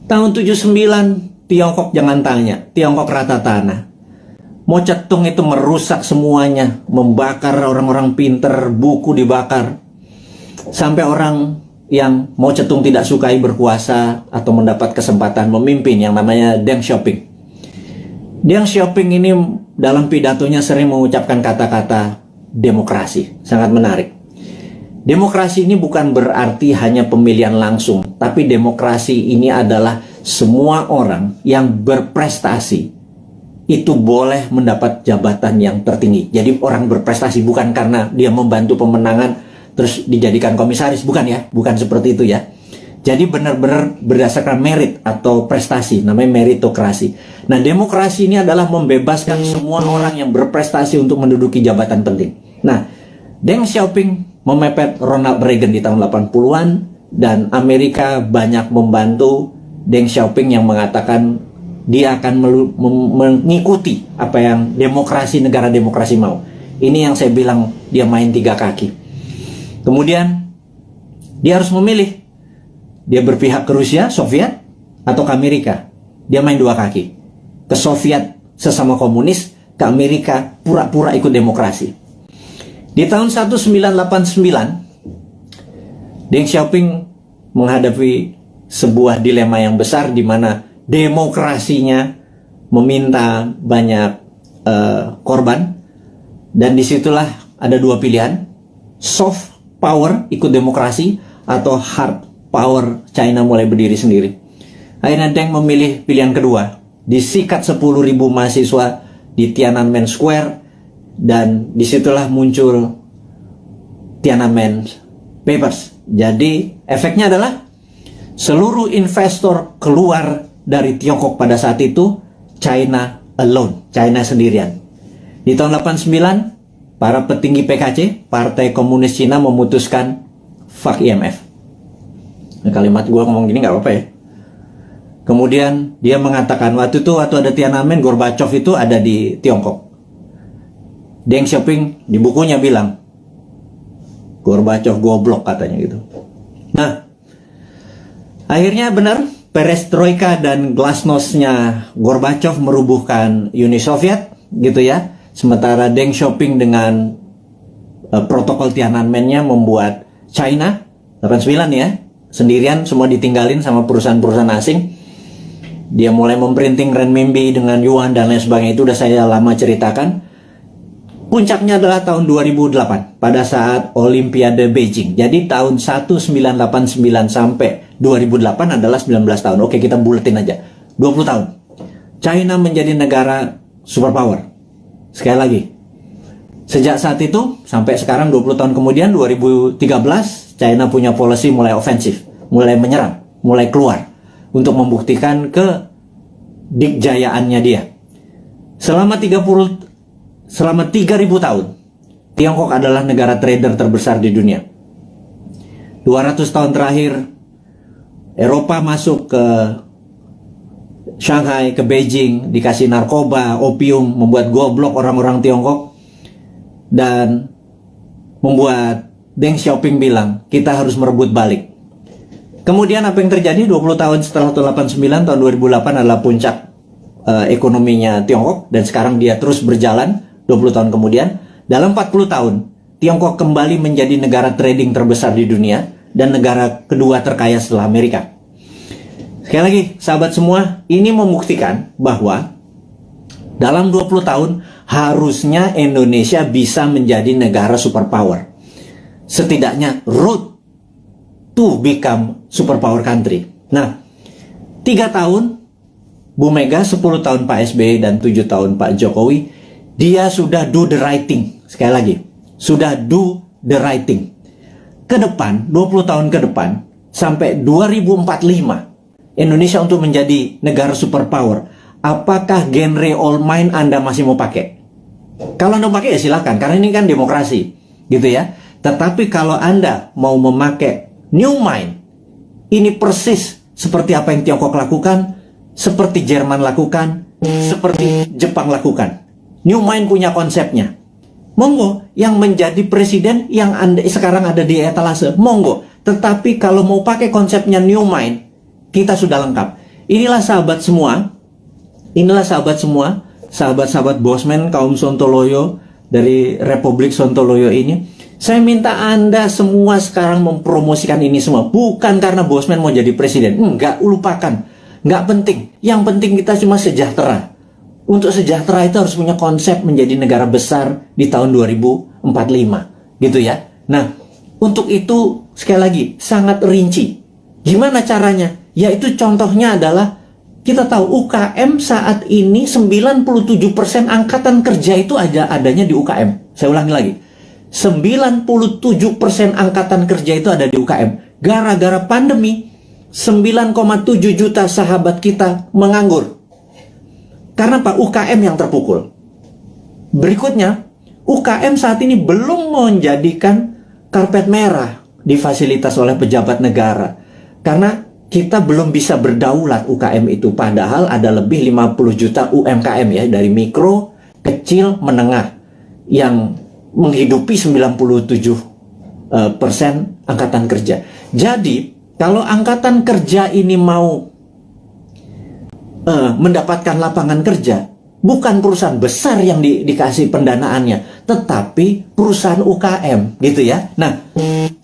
tahun 79 Tiongkok jangan tanya, Tiongkok rata tanah. Mao Zedong itu merusak semuanya, membakar orang-orang pinter, buku dibakar. Sampai orang yang Mao Zedong tidak sukai berkuasa atau mendapat kesempatan memimpin yang namanya Deng Xiaoping. Deng Xiaoping ini dalam pidatonya sering mengucapkan kata-kata demokrasi, sangat menarik. Demokrasi ini bukan berarti hanya pemilihan langsung, tapi demokrasi ini adalah semua orang yang berprestasi itu boleh mendapat jabatan yang tertinggi. Jadi orang berprestasi bukan karena dia membantu pemenangan terus dijadikan komisaris, bukan ya, bukan seperti itu ya. Jadi benar-benar berdasarkan merit atau prestasi, namanya meritokrasi. Nah, demokrasi ini adalah membebaskan semua orang yang berprestasi untuk menduduki jabatan penting. Nah, Deng Xiaoping memepet Ronald Reagan di tahun 80-an, dan Amerika banyak membantu Deng Xiaoping yang mengatakan dia akan mengikuti apa yang negara demokrasi mau. Ini yang saya bilang dia main tiga kaki. Kemudian dia harus memilih, dia berpihak ke Rusia, Soviet, atau ke Amerika. Dia main dua kaki, ke Soviet sesama komunis, ke Amerika pura-pura ikut demokrasi. Di tahun 1989, Deng Xiaoping menghadapi sebuah dilema yang besar di mana demokrasinya meminta banyak korban, dan disitulah ada dua pilihan: soft power ikut demokrasi atau hard power China mulai berdiri sendiri. Akhirnya Deng memilih pilihan kedua, disikat 10.000 mahasiswa di Tiananmen Square. Dan disitulah muncul Tiananmen Papers. Jadi efeknya adalah seluruh investor keluar dari Tiongkok pada saat itu. China alone, China sendirian. Di tahun 89, para petinggi PKC, Partai Komunis Cina, memutuskan fuck IMF. Nah, kalimat gue ngomong gini gak apa-apa ya. Kemudian dia mengatakan waktu ada Tiananmen, Gorbachev itu ada di Tiongkok. Deng Xiaoping di bukunya bilang Gorbachev goblok katanya gitu. Nah, akhirnya benar, perestroika dan glasnost-nya Gorbachev merubuhkan Uni Soviet gitu ya. Sementara Deng Xiaoping dengan protokol Tiananmen-nya membuat China 89 ya, sendirian, semua ditinggalin sama perusahaan-perusahaan asing. Dia mulai memprinting renminbi dengan yuan dan lain sebagainya, itu udah saya lama ceritakan. Puncaknya adalah tahun 2008 pada saat Olimpiade Beijing. Jadi tahun 1989 sampai 2008 adalah 19 tahun. Oke, kita buletin aja. 20 tahun. China menjadi negara superpower. Sekali lagi, sejak saat itu sampai sekarang 20 tahun kemudian 2013, China punya policy mulai ofensif, mulai menyerang, mulai keluar untuk membuktikan kedikjayaannya dia. Selama 3.000 tahun, Tiongkok adalah negara trader terbesar di dunia. 200 tahun terakhir, Eropa masuk ke Shanghai, ke Beijing, dikasih narkoba, opium, membuat goblok orang-orang Tiongkok, dan membuat Deng Xiaoping bilang, kita harus merebut balik. Kemudian apa yang terjadi 20 tahun setelah tahun 89, tahun 2008 adalah puncak ekonominya Tiongkok, dan sekarang dia terus berjalan. 20 tahun kemudian, dalam 40 tahun, Tiongkok kembali menjadi negara trading terbesar di dunia dan negara kedua terkaya setelah Amerika. Sekali lagi, sahabat semua, ini membuktikan bahwa dalam 20 tahun harusnya Indonesia bisa menjadi negara superpower. Setidaknya road to become superpower country. Nah, 3 tahun Bu Mega, 10 tahun Pak SBY, dan 7 tahun Pak Jokowi, dia sudah do the right thing. Sekali lagi, sudah do the right thing. Ke depan, 20 tahun ke depan, sampai 2045, Indonesia untuk menjadi negara superpower, apakah genre old mind Anda masih mau pakai? Kalau Anda mau pakai ya silakan, karena ini kan demokrasi, gitu ya. Tetapi kalau Anda mau memakai new mind, ini persis seperti apa yang Tiongkok lakukan, seperti Jerman lakukan, seperti Jepang lakukan. New mind punya konsepnya. Monggo, yang menjadi presiden yang Anda sekarang ada di etalase, monggo. Tetapi kalau mau pakai konsepnya new mind, kita sudah lengkap. Inilah sahabat semua, sahabat-sahabat Bosman kaum Sontoloyo dari Republik Sontoloyo ini. Saya minta Anda semua sekarang mempromosikan ini semua. Bukan karena Bosman mau jadi presiden. Enggak, lupakan. Enggak penting. Yang penting kita cuma sejahtera. Untuk sejahtera itu harus punya konsep menjadi negara besar di tahun 2045. Gitu ya. Nah, untuk itu sekali lagi sangat rinci. Gimana caranya? Yaitu contohnya adalah kita tahu UKM saat ini 97% angkatan kerja itu adanya di UKM. Saya ulangi lagi. 97% angkatan kerja itu ada di UKM. Gara-gara pandemi, 9,7 juta sahabat kita menganggur. Karena Pak, UKM yang terpukul. Berikutnya, UKM saat ini belum menjadikan karpet merah difasilitasi oleh pejabat negara. Karena kita belum bisa berdaulat UKM itu. Padahal ada lebih 50 juta UMKM ya, dari mikro, kecil, menengah, yang menghidupi 97% angkatan kerja. Jadi, kalau angkatan kerja ini mau mendapatkan lapangan kerja, bukan perusahaan besar yang dikasih pendanaannya, tetapi perusahaan UKM, gitu ya. Nah,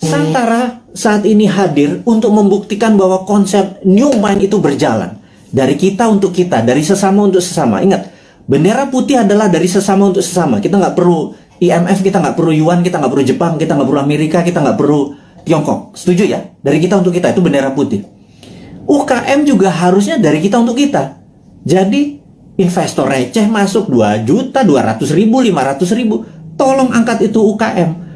Santara saat ini hadir untuk membuktikan bahwa konsep new mind itu berjalan. Dari kita untuk kita, dari sesama untuk sesama. Ingat, bendera putih adalah dari sesama untuk sesama. Kita nggak perlu IMF, kita nggak perlu Yuan, kita nggak perlu Jepang, kita nggak perlu Amerika, kita nggak perlu Tiongkok. Setuju ya? Dari kita untuk kita, itu bendera putih. UKM juga harusnya dari kita untuk kita. Jadi investor receh masuk 2 juta, 200 ribu, 500 ribu. Tolong angkat itu UKM.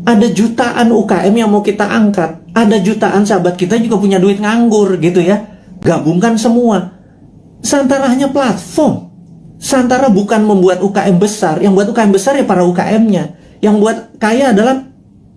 Ada jutaan UKM yang mau kita angkat. Ada jutaan sahabat kita juga punya duit nganggur gitu ya. Gabungkan semua. Santara hanya platform. Santara bukan membuat UKM besar. Yang buat UKM besar ya para UKM-nya. Yang buat kaya adalah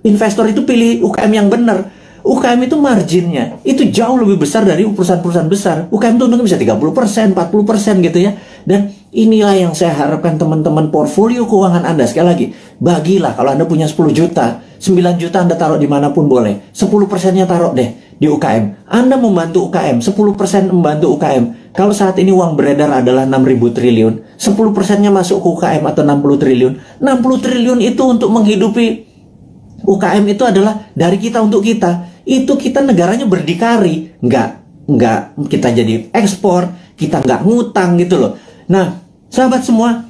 investor itu pilih UKM yang benar. UKM itu marginnya itu jauh lebih besar dari perusahaan-perusahaan besar. UKM itu untungnya bisa 30%, 40% gitu ya. Dan inilah yang saya harapkan teman-teman portfolio keuangan Anda. Sekali lagi, bagilah kalau Anda punya 10 juta, 9 juta Anda taruh dimanapun boleh. 10%-nya taruh deh di UKM. Anda membantu UKM, 10% membantu UKM. Kalau saat ini uang beredar adalah 6.000 triliun, 10%-nya masuk ke UKM atau 60 triliun. 60 triliun itu untuk menghidupi UKM itu adalah dari kita untuk kita. Itu kita negaranya berdikari, nggak kita jadi ekspor, kita nggak ngutang gitu loh. Nah, sahabat semua,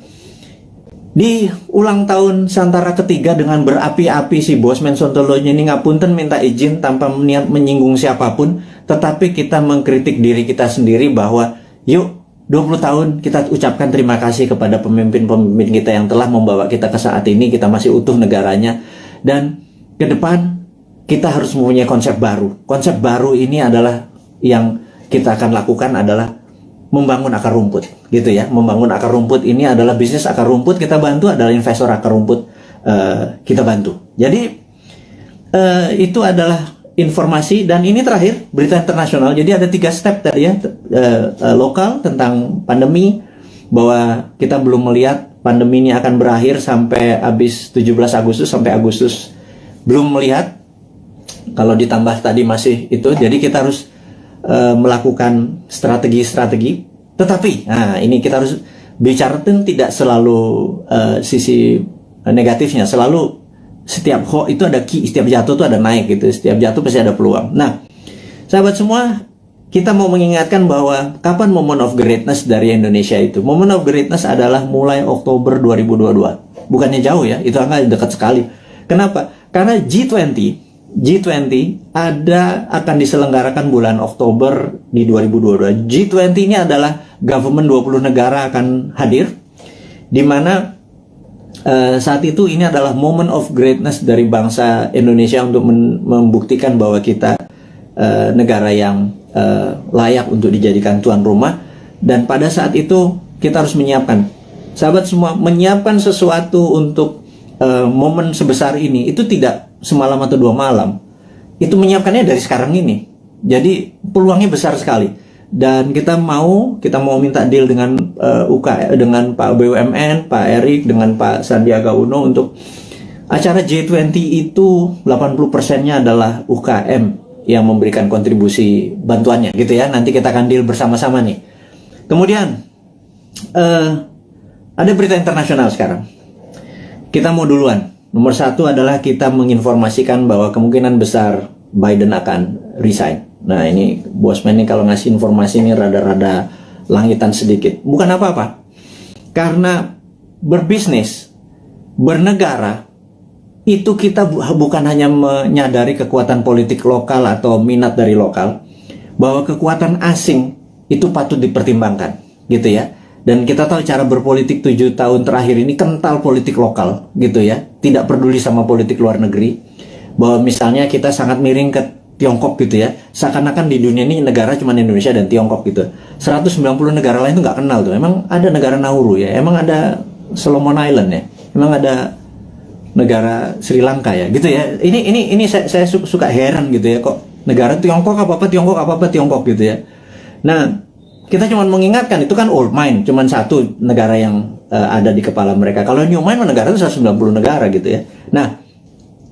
di ulang tahun Santara ketiga dengan berapi-api si Bosman Sontoloyo ini ngapunten minta izin tanpa niat menyinggung siapapun, tetapi kita mengkritik diri kita sendiri bahwa yuk 20 tahun kita ucapkan terima kasih kepada pemimpin-pemimpin kita yang telah membawa kita ke saat ini, kita masih utuh negaranya, dan ke depan kita harus mempunyai konsep baru. Konsep baru ini adalah yang kita akan lakukan adalah membangun akar rumput, gitu ya. Membangun akar rumput ini adalah bisnis akar rumput kita bantu, adalah investor akar rumput kita bantu. Jadi itu adalah informasi, dan ini terakhir berita internasional. Jadi ada 3 step tadi ya, lokal tentang pandemi, bahwa kita belum melihat pandemi ini akan berakhir sampai habis 17 Agustus sampai Agustus, belum melihat. Kalau ditambah tadi masih itu, jadi kita harus melakukan strategi-strategi. Tetapi, nah ini kita harus bicara tidak selalu sisi negatifnya. Selalu setiap itu ada key, setiap jatuh itu ada naik gitu. Setiap jatuh pasti ada peluang. Nah, sahabat semua, kita mau mengingatkan bahwa kapan moment of greatness dari Indonesia itu. Moment of greatness adalah mulai Oktober 2022. Bukannya jauh ya, itu angka dekat sekali. Kenapa? Karena G20 akan diselenggarakan bulan Oktober di 2022. G20 ini adalah government 20 negara akan hadir, di mana saat itu ini adalah moment of greatness dari bangsa Indonesia untuk membuktikan bahwa kita negara yang layak untuk dijadikan tuan rumah. Dan pada saat itu kita harus menyiapkan, sahabat semua, menyiapkan sesuatu untuk momen sebesar ini itu tidak semalam atau 2 malam. Itu menyiapkannya dari sekarang ini. Jadi peluangnya besar sekali. Dan kita mau minta deal dengan dengan Pak BUMN, Pak Erik, dengan Pak Sandiaga Uno untuk acara G20 itu 80%-nya adalah UKM yang memberikan kontribusi bantuannya gitu ya. Nanti kita akan deal bersama-sama nih. Kemudian ada berita internasional sekarang. Kita mau duluan. Nomor 1 adalah kita menginformasikan bahwa kemungkinan besar Biden akan resign. Nah ini Bosman nih kalau ngasih informasi ini rada-rada langitan sedikit. Bukan apa-apa. Karena berbisnis, bernegara, itu kita bukan hanya menyadari kekuatan politik lokal atau minat dari lokal, bahwa kekuatan asing itu patut dipertimbangkan, gitu ya. Dan kita tahu cara berpolitik 7 tahun terakhir ini kental politik lokal, gitu ya. Tidak peduli sama politik luar negeri. Bahwa misalnya kita sangat miring ke Tiongkok gitu ya. Seakan-akan di dunia ini negara cuma Indonesia dan Tiongkok gitu. 190 negara lain itu nggak kenal tuh. Emang ada negara Nauru ya. Emang ada Solomon Island ya. Emang ada negara Sri Lanka ya, gitu ya. Ini saya suka heran gitu ya, kok negara Tiongkok apa-apa Tiongkok gitu ya. Nah, kita cuma mengingatkan itu kan old mind, cuma satu negara yang ada di kepala mereka. Kalau new mind negara itu 190 negara gitu ya. Nah,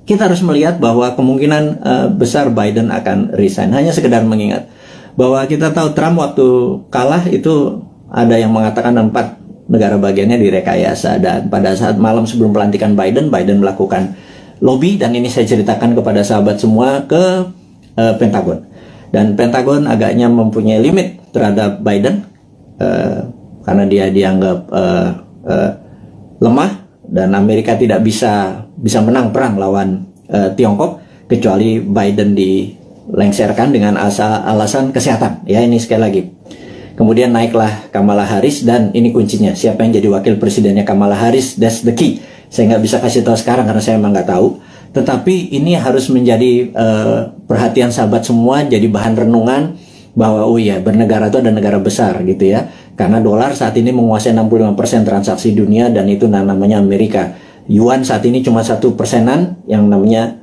kita harus melihat bahwa kemungkinan besar Biden akan resign. Hanya sekedar mengingat bahwa kita tahu Trump waktu kalah itu ada yang mengatakan 4 negara bagiannya direkayasa, dan pada saat malam sebelum pelantikan Biden melakukan lobby, dan ini saya ceritakan kepada sahabat semua ke Pentagon. Dan Pentagon agaknya mempunyai limit terhadap Biden karena dia dianggap lemah dan Amerika tidak bisa menang perang lawan Tiongkok kecuali Biden dilengserkan dengan alasan kesehatan. Ya, ini sekali lagi. Kemudian naiklah Kamala Harris, dan ini kuncinya, siapa yang jadi wakil presidennya Kamala Harris, that's the key. Saya nggak bisa kasih tahu sekarang karena saya emang nggak tahu. Tetapi ini harus menjadi perhatian sahabat semua, jadi bahan renungan bahwa oh iya, bernegara itu ada negara besar gitu ya. Karena dolar saat ini menguasai 65% transaksi dunia, dan itu namanya Amerika. Yuan saat ini cuma 1%-an yang namanya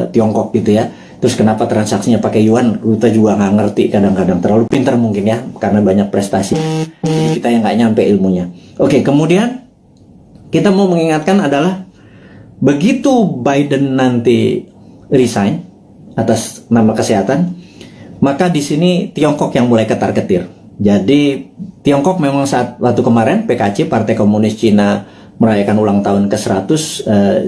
Tiongkok gitu ya. Terus kenapa transaksinya pakai yuan, kita juga nggak ngerti kadang-kadang. Terlalu pintar mungkin ya, karena banyak prestasi. Jadi kita yang nggak nyampe ilmunya. Oke, kemudian kita mau mengingatkan adalah begitu Biden nanti resign atas nama kesehatan, maka di sini Tiongkok yang mulai ketar-ketir. Jadi Tiongkok memang waktu kemarin PKC, Partai Komunis Cina, merayakan ulang tahun ke-100,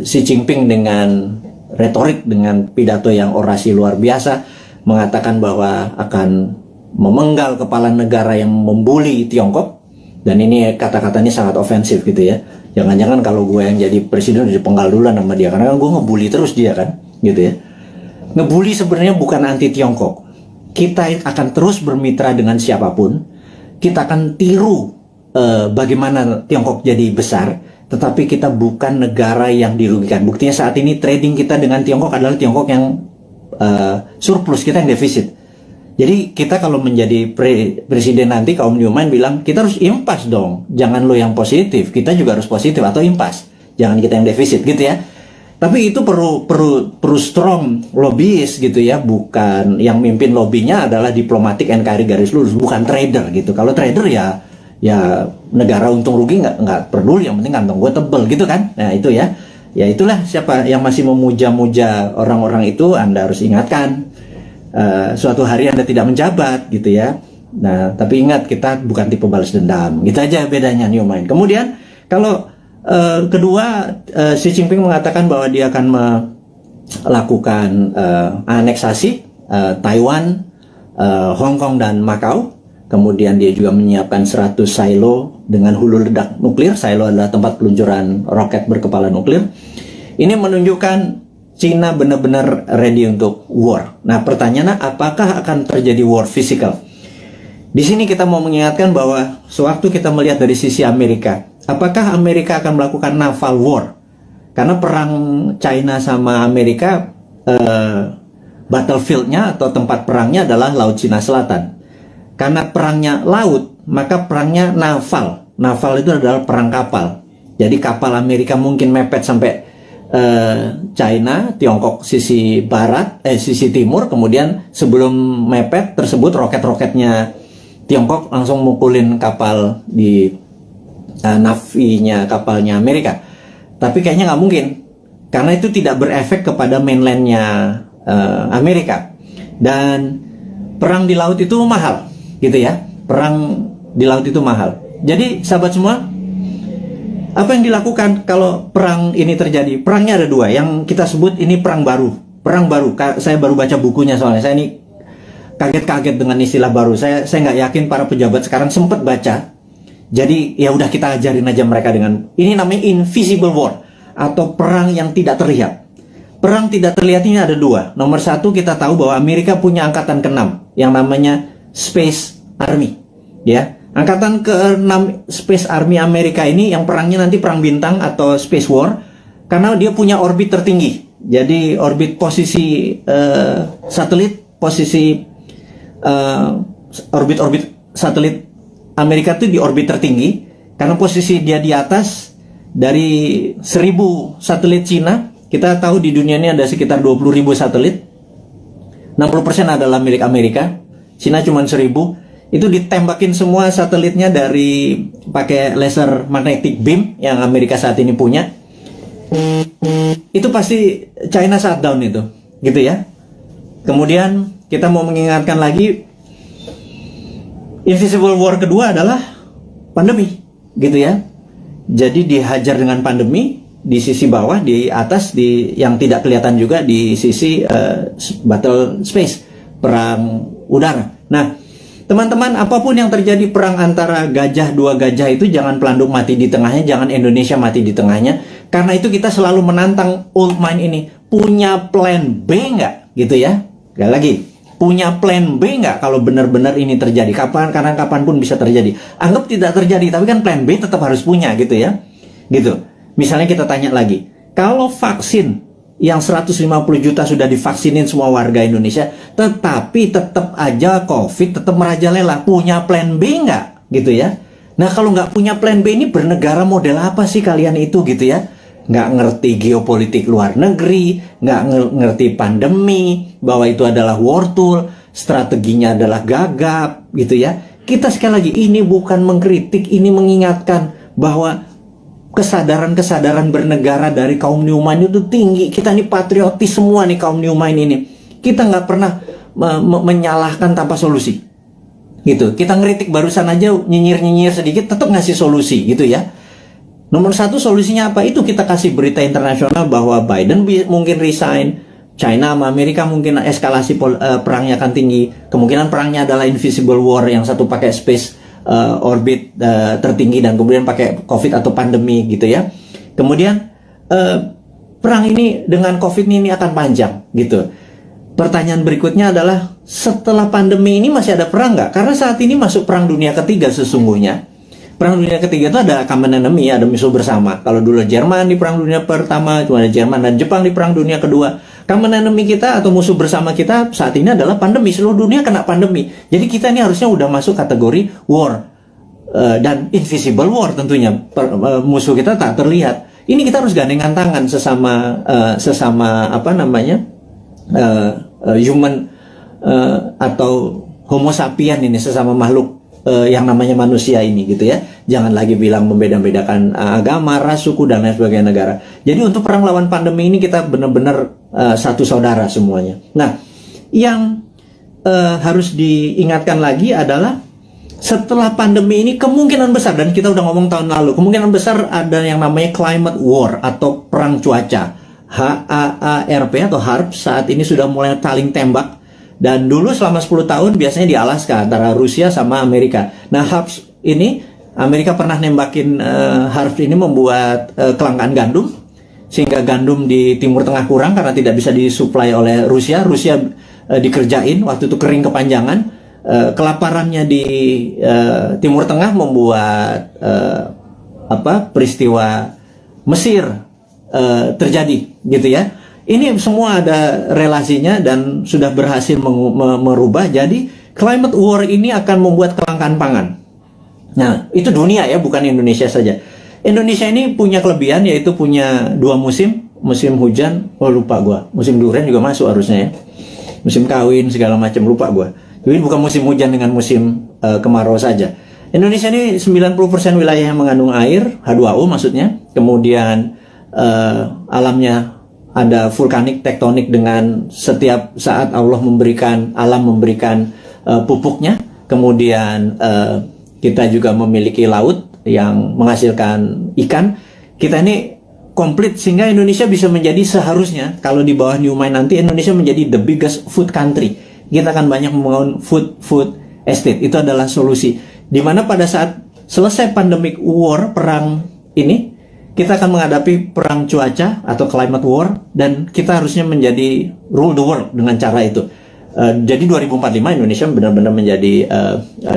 Xi Jinping dengan retorik, dengan pidato yang orasi luar biasa, mengatakan bahwa akan memenggal kepala negara yang membuli Tiongkok. Dan ini kata-katanya sangat ofensif gitu ya. Jangan-jangan kalau gue yang jadi presiden udah dipenggal duluan sama dia, karena gue ngebully terus dia kan, gitu ya. Ngebully sebenarnya bukan anti Tiongkok. Kita akan terus bermitra dengan siapapun. Kita akan tiru bagaimana Tiongkok jadi besar, tetapi kita bukan negara yang dirugikan. Buktinya saat ini trading kita dengan Tiongkok adalah Tiongkok yang surplus, kita yang defisit. Jadi kita kalau menjadi presiden nanti, kaum Newman bilang kita harus impas dong. Jangan lo yang positif, kita juga harus positif atau impas. Jangan kita yang defisit gitu ya. Tapi itu perlu strong lobbyist gitu ya. Bukan yang mimpin lobbynya adalah diplomatik NKRI garis lurus, bukan trader gitu. Kalau trader ya negara untung rugi nggak peduli, yang penting kantong gue tebel gitu kan. Nah itu ya. Ya itulah, siapa yang masih memuja-muja orang-orang itu, Anda harus ingatkan. Suatu hari Anda tidak menjabat gitu ya. Nah, tapi ingat, kita bukan tipe balas dendam. Gitu aja bedanya New Mind. Kemudian kalau kedua, Xi Jinping mengatakan bahwa dia akan melakukan aneksasi Taiwan, Hong Kong dan Macau. Kemudian dia juga menyiapkan 100 silo dengan hulu ledak nuklir. Silo adalah tempat peluncuran roket berkepala nuklir. Ini menunjukkan Cina benar-benar ready untuk war. Nah, pertanyaannya, apakah akan terjadi war physical? Di sini kita mau mengingatkan bahwa sewaktu kita melihat dari sisi Amerika, apakah Amerika akan melakukan naval war? Karena perang China sama Amerika battlefieldnya atau tempat perangnya adalah Laut Cina Selatan. Karena perangnya laut, maka perangnya naval. Naval itu adalah perang kapal. Jadi kapal Amerika mungkin mepet sampai China, Tiongkok sisi barat, sisi timur. Kemudian sebelum mepet tersebut, roket-roketnya Tiongkok langsung mukulin kapal di navinya kapalnya Amerika. Tapi kayaknya nggak mungkin, karena itu tidak berefek kepada mainlandnya Amerika. Dan perang di laut itu mahal, gitu ya. Perang di laut itu mahal. Jadi sahabat semua, apa yang dilakukan kalau perang ini terjadi? Perangnya ada dua, yang kita sebut ini perang baru. Perang baru, saya baru baca bukunya soalnya. Saya ini kaget-kaget dengan istilah baru. Saya nggak yakin para pejabat sekarang sempat baca. Jadi ya udah kita ajarin aja mereka dengan ini, namanya invisible war atau perang yang tidak terlihat. Perang tidak terlihat ini ada dua. Nomor satu, kita tahu bahwa Amerika punya angkatan ke-6 yang namanya Space Army, ya. Angkatan ke-6 Space Army Amerika ini yang perangnya nanti perang bintang atau Space War, karena dia punya orbit tertinggi. Jadi orbit posisi satelit, posisi orbit satelit Amerika itu di orbit tertinggi, karena posisi dia di atas dari 1000 satelit Cina. Kita tahu di dunia ini ada sekitar 20.000 satelit. 60% adalah milik Amerika. Cina cuma 1000. Itu ditembakin semua satelitnya dari pakai laser magnetic beam yang Amerika saat ini punya. Itu pasti China shutdown itu, gitu ya. Kemudian kita mau mengingatkan lagi, invisible war kedua adalah pandemi, gitu ya. Jadi dihajar dengan pandemi di sisi bawah, di atas, di yang tidak kelihatan juga di sisi battle space, perang udara. Nah, teman-teman, apapun yang terjadi perang antara gajah, dua gajah itu jangan pelanduk mati di tengahnya, jangan Indonesia mati di tengahnya. Karena itu kita selalu menantang old mind ini. Punya plan B nggak? Gitu ya. Sekali lagi, punya plan B nggak kalau benar-benar ini terjadi? Karena kapanpun bisa terjadi. Anggap tidak terjadi, tapi kan plan B tetap harus punya, gitu ya. Gitu. Misalnya kita tanya lagi, kalau vaksin yang 150 juta sudah divaksinin semua warga Indonesia, tetapi tetap aja COVID tetap merajalela, punya plan B nggak? Gitu ya. Nah, kalau nggak punya plan B, ini bernegara model apa sih kalian itu, gitu ya? Nggak ngerti geopolitik luar negeri, nggak ngerti pandemi, bahwa itu adalah war tool, strateginya adalah gagap, gitu ya. Kita sekali lagi, ini bukan mengkritik, ini mengingatkan bahwa kesadaran bernegara dari kaum New Mind itu tinggi. Kita ini patriotis semua nih, kaum New Mind ini. Kita nggak pernah menyalahkan tanpa solusi, gitu. Kita ngeritik barusan aja, nyinyir sedikit, tetap ngasih solusi, gitu ya. Nomor satu, solusinya apa? Itu kita kasih berita internasional bahwa Biden mungkin resign, China sama Amerika mungkin eskalasi perangnya akan tinggi. Kemungkinan perangnya adalah invisible war, yang satu pakai space orbit tertinggi dan kemudian pakai COVID atau pandemi, gitu ya. Kemudian perang ini dengan COVID ini akan panjang, gitu. Pertanyaan berikutnya adalah, setelah pandemi ini masih ada perang nggak? Karena saat ini masuk perang dunia ketiga sesungguhnya. Perang dunia ketiga itu ada common enemy, ada musuh bersama. Kalau dulu Jerman di perang dunia pertama, cuma ada Jerman dan Jepang di perang dunia kedua. Common enemy kita atau musuh bersama kita saat ini adalah pandemi. Seluruh dunia kena pandemi. Jadi kita ini harusnya udah masuk kategori war dan invisible war tentunya. Musuh kita tak terlihat. Ini kita harus gandengan tangan sesama apa namanya human atau homo sapien ini, sesama makhluk yang namanya manusia ini, gitu ya. Jangan lagi bilang membeda-bedakan agama, ras, suku, dan lain sebagainya negara. Jadi untuk perang lawan pandemi ini kita benar-benar satu saudara semuanya. Nah, yang harus diingatkan lagi adalah setelah pandemi ini kemungkinan besar, dan kita udah ngomong tahun lalu, kemungkinan besar ada yang namanya climate war atau perang cuaca. HAARP atau HARP saat ini sudah mulai saling tembak. Dan dulu selama 10 tahun biasanya di Alaska antara Rusia sama Amerika. Nah, HARP ini, Amerika pernah nembakin HARP ini membuat kelangkaan gandum, sehingga gandum di Timur Tengah kurang karena tidak bisa disuplai oleh Rusia. Rusia dikerjain, waktu itu kering kepanjangan. Kelaparannya di Timur Tengah membuat peristiwa Mesir terjadi, gitu ya. Ini semua ada relasinya dan sudah berhasil merubah. Jadi climate war ini akan membuat kelangkaan pangan. Nah, itu dunia ya, bukan Indonesia saja. Indonesia ini punya kelebihan, yaitu punya 2 musim. Musim hujan, lupa gua. Musim durian juga masuk harusnya ya. Musim kawin segala macam, lupa gua. Jadi bukan musim hujan dengan musim kemarau saja. Indonesia ini 90% wilayah yang mengandung air, H2O maksudnya. Kemudian alamnya ada vulkanik, tektonik, dengan setiap saat alam memberikan pupuknya. Kemudian kita juga memiliki laut yang menghasilkan ikan. Kita ini komplit sehingga Indonesia bisa menjadi, seharusnya kalau di bawah New Mind nanti, Indonesia menjadi the biggest food country. Kita akan banyak membangun food estate. Itu adalah solusi. Dimana pada saat selesai pandemic war, perang ini, kita akan menghadapi perang cuaca atau climate war, dan kita harusnya menjadi rule the world dengan cara itu. Jadi 2045 Indonesia benar-benar menjadi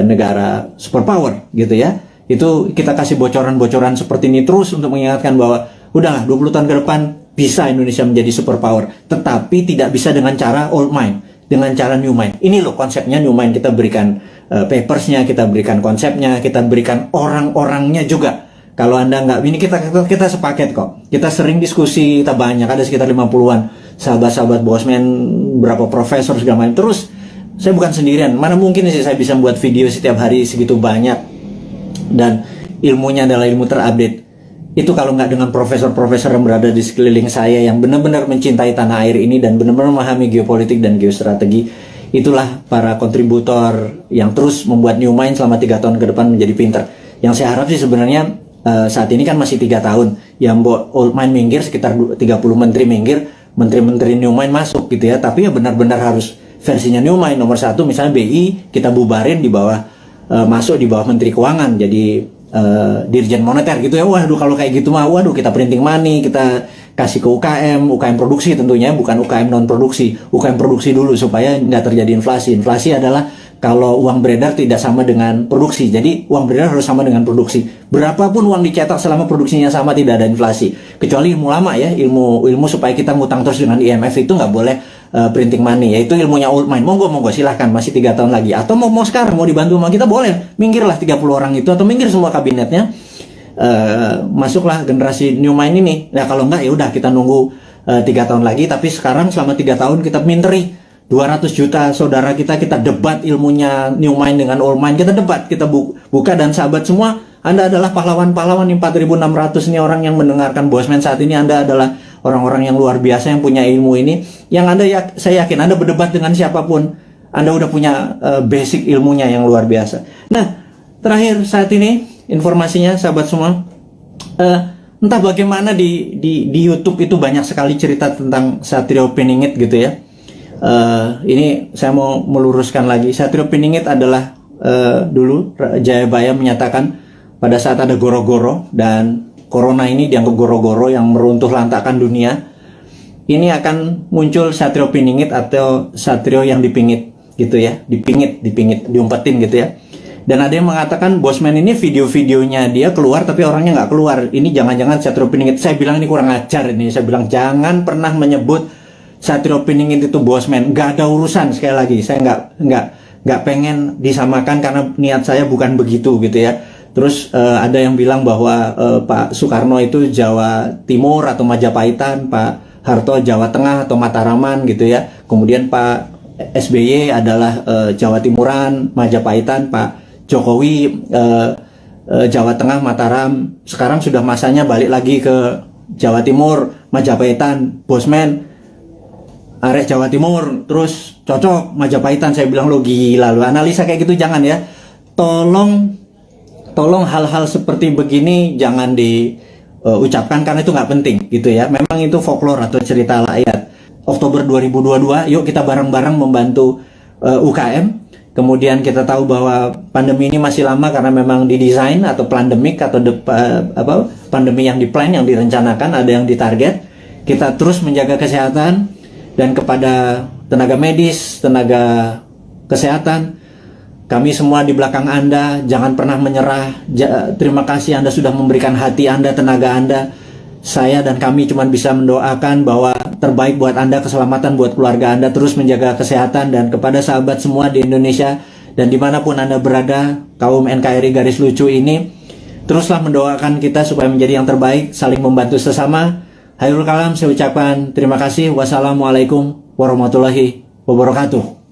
negara superpower gitu ya. Itu kita kasih bocoran-bocoran seperti ini terus untuk mengingatkan bahwa udahlah 20 tahun ke depan bisa Indonesia menjadi superpower, tetapi tidak bisa dengan cara old mind, dengan cara new mind. Ini loh konsepnya new mind. Kita berikan papersnya, kita berikan konsepnya, kita berikan orang-orangnya juga. Kalau Anda nggak, ini kita sepaket kok. Kita sering diskusi, kita banyak, ada sekitar 50-an sahabat-sahabat Bosman, berapa profesor segala macam. Terus saya bukan sendirian. Mana mungkin sih saya bisa buat video setiap hari segitu banyak, dan ilmunya adalah ilmu terupdate. Itu kalau nggak dengan profesor-profesor yang berada di sekeliling saya yang benar-benar mencintai tanah air ini dan benar-benar memahami geopolitik dan geostrategi. Itulah para kontributor yang terus membuat New Mind selama 3 tahun ke depan menjadi pintar. Yang saya harap sih sebenarnya saat ini kan masih 3 tahun. Yang old mind minggir, sekitar 30 menteri minggir, menteri-menteri New Mind masuk gitu ya. Tapi ya benar-benar harus versinya New Mind. Nomor 1 misalnya BI kita bubarin di bawah, masuk di bawah Menteri Keuangan, jadi Dirjen Moneter gitu ya. Waduh, kalau kayak gitu mah, waduh, kita printing money, kita kasih ke UKM produksi tentunya, bukan UKM non produksi, UKM produksi dulu supaya nggak terjadi inflasi. Inflasi adalah kalau uang beredar tidak sama dengan produksi, jadi uang beredar harus sama dengan produksi. Berapapun uang dicetak selama produksinya sama, tidak ada inflasi. Kecuali ilmu lama ya, ilmu supaya kita ngutang terus dengan IMF itu nggak boleh printing money, yaitu ilmunya old mind. Monggo silahkan, masih 3 tahun lagi. Atau mau sekarang mau dibantu sama kita boleh, minggirlah 30 orang itu, atau minggir semua kabinetnya, masuklah generasi New Mind ini. Nah kalau enggak ya udah kita nunggu 3 tahun lagi. Tapi sekarang selama 3 tahun kita minteri 200 juta saudara kita debat ilmunya New Mind dengan old mind, kita debat, kita buka. Dan sahabat semua, Anda adalah pahlawan-pahlawan 4.600 ini orang yang mendengarkan Bosman saat ini. Anda adalah orang-orang yang luar biasa yang punya ilmu ini, yang saya yakin Anda berdebat dengan siapapun, Anda udah punya basic ilmunya yang luar biasa. Nah, terakhir saat ini informasinya sahabat semua, entah bagaimana di YouTube itu banyak sekali cerita tentang Satrio Piningit gitu ya. Ini saya mau meluruskan lagi. Satrio Piningit adalah dulu Jayabaya menyatakan pada saat ada goro-goro dan Corona ini dianggap goro-goro yang meruntuh lantakan dunia, ini akan muncul Satrio Piningit atau Satrio yang dipingit gitu ya, dipingit, diumpetin gitu ya. Dan ada yang mengatakan Bosman ini video-videonya dia keluar tapi orangnya nggak keluar. Ini jangan-jangan Satrio Piningit. Saya bilang ini kurang ajar ini. Saya bilang jangan pernah menyebut Satrio Piningit itu Bosman. Nggak ada urusan, sekali lagi. Saya nggak pengen disamakan karena niat saya bukan begitu gitu ya. Terus ada yang bilang bahwa Pak Soekarno itu Jawa Timur atau Majapahitan, Pak Harto Jawa Tengah atau Mataraman gitu ya. Kemudian Pak SBY adalah Jawa Timuran, Majapahitan, Pak Jokowi Jawa Tengah, Mataram. Sekarang sudah masanya balik lagi ke Jawa Timur, Majapahitan, Bosman, arek Jawa Timur, terus cocok Majapahitan. Saya bilang lo gila, lo analisa kayak gitu jangan ya. Tolong hal-hal seperti begini jangan diucapkan karena itu nggak penting gitu ya. Memang itu folklore atau cerita rakyat. Oktober 2022, yuk kita bareng-bareng membantu UKM. Kemudian kita tahu bahwa pandemi ini masih lama karena memang didesain atau pandemik atau pandemi yang diplan, yang direncanakan, ada yang ditarget. Kita terus menjaga kesehatan, dan kepada tenaga medis, tenaga kesehatan, kami semua di belakang Anda, jangan pernah menyerah. Terima kasih Anda sudah memberikan hati Anda, tenaga Anda. Saya dan kami cuma bisa mendoakan bahwa terbaik buat Anda, keselamatan buat keluarga Anda, terus menjaga kesehatan. Dan kepada sahabat semua di Indonesia dan dimanapun Anda berada, kaum NKRI Garis Lucu ini, teruslah mendoakan kita supaya menjadi yang terbaik, saling membantu sesama. Khairul kalam, saya ucapkan terima kasih. Wassalamualaikum warahmatullahi wabarakatuh.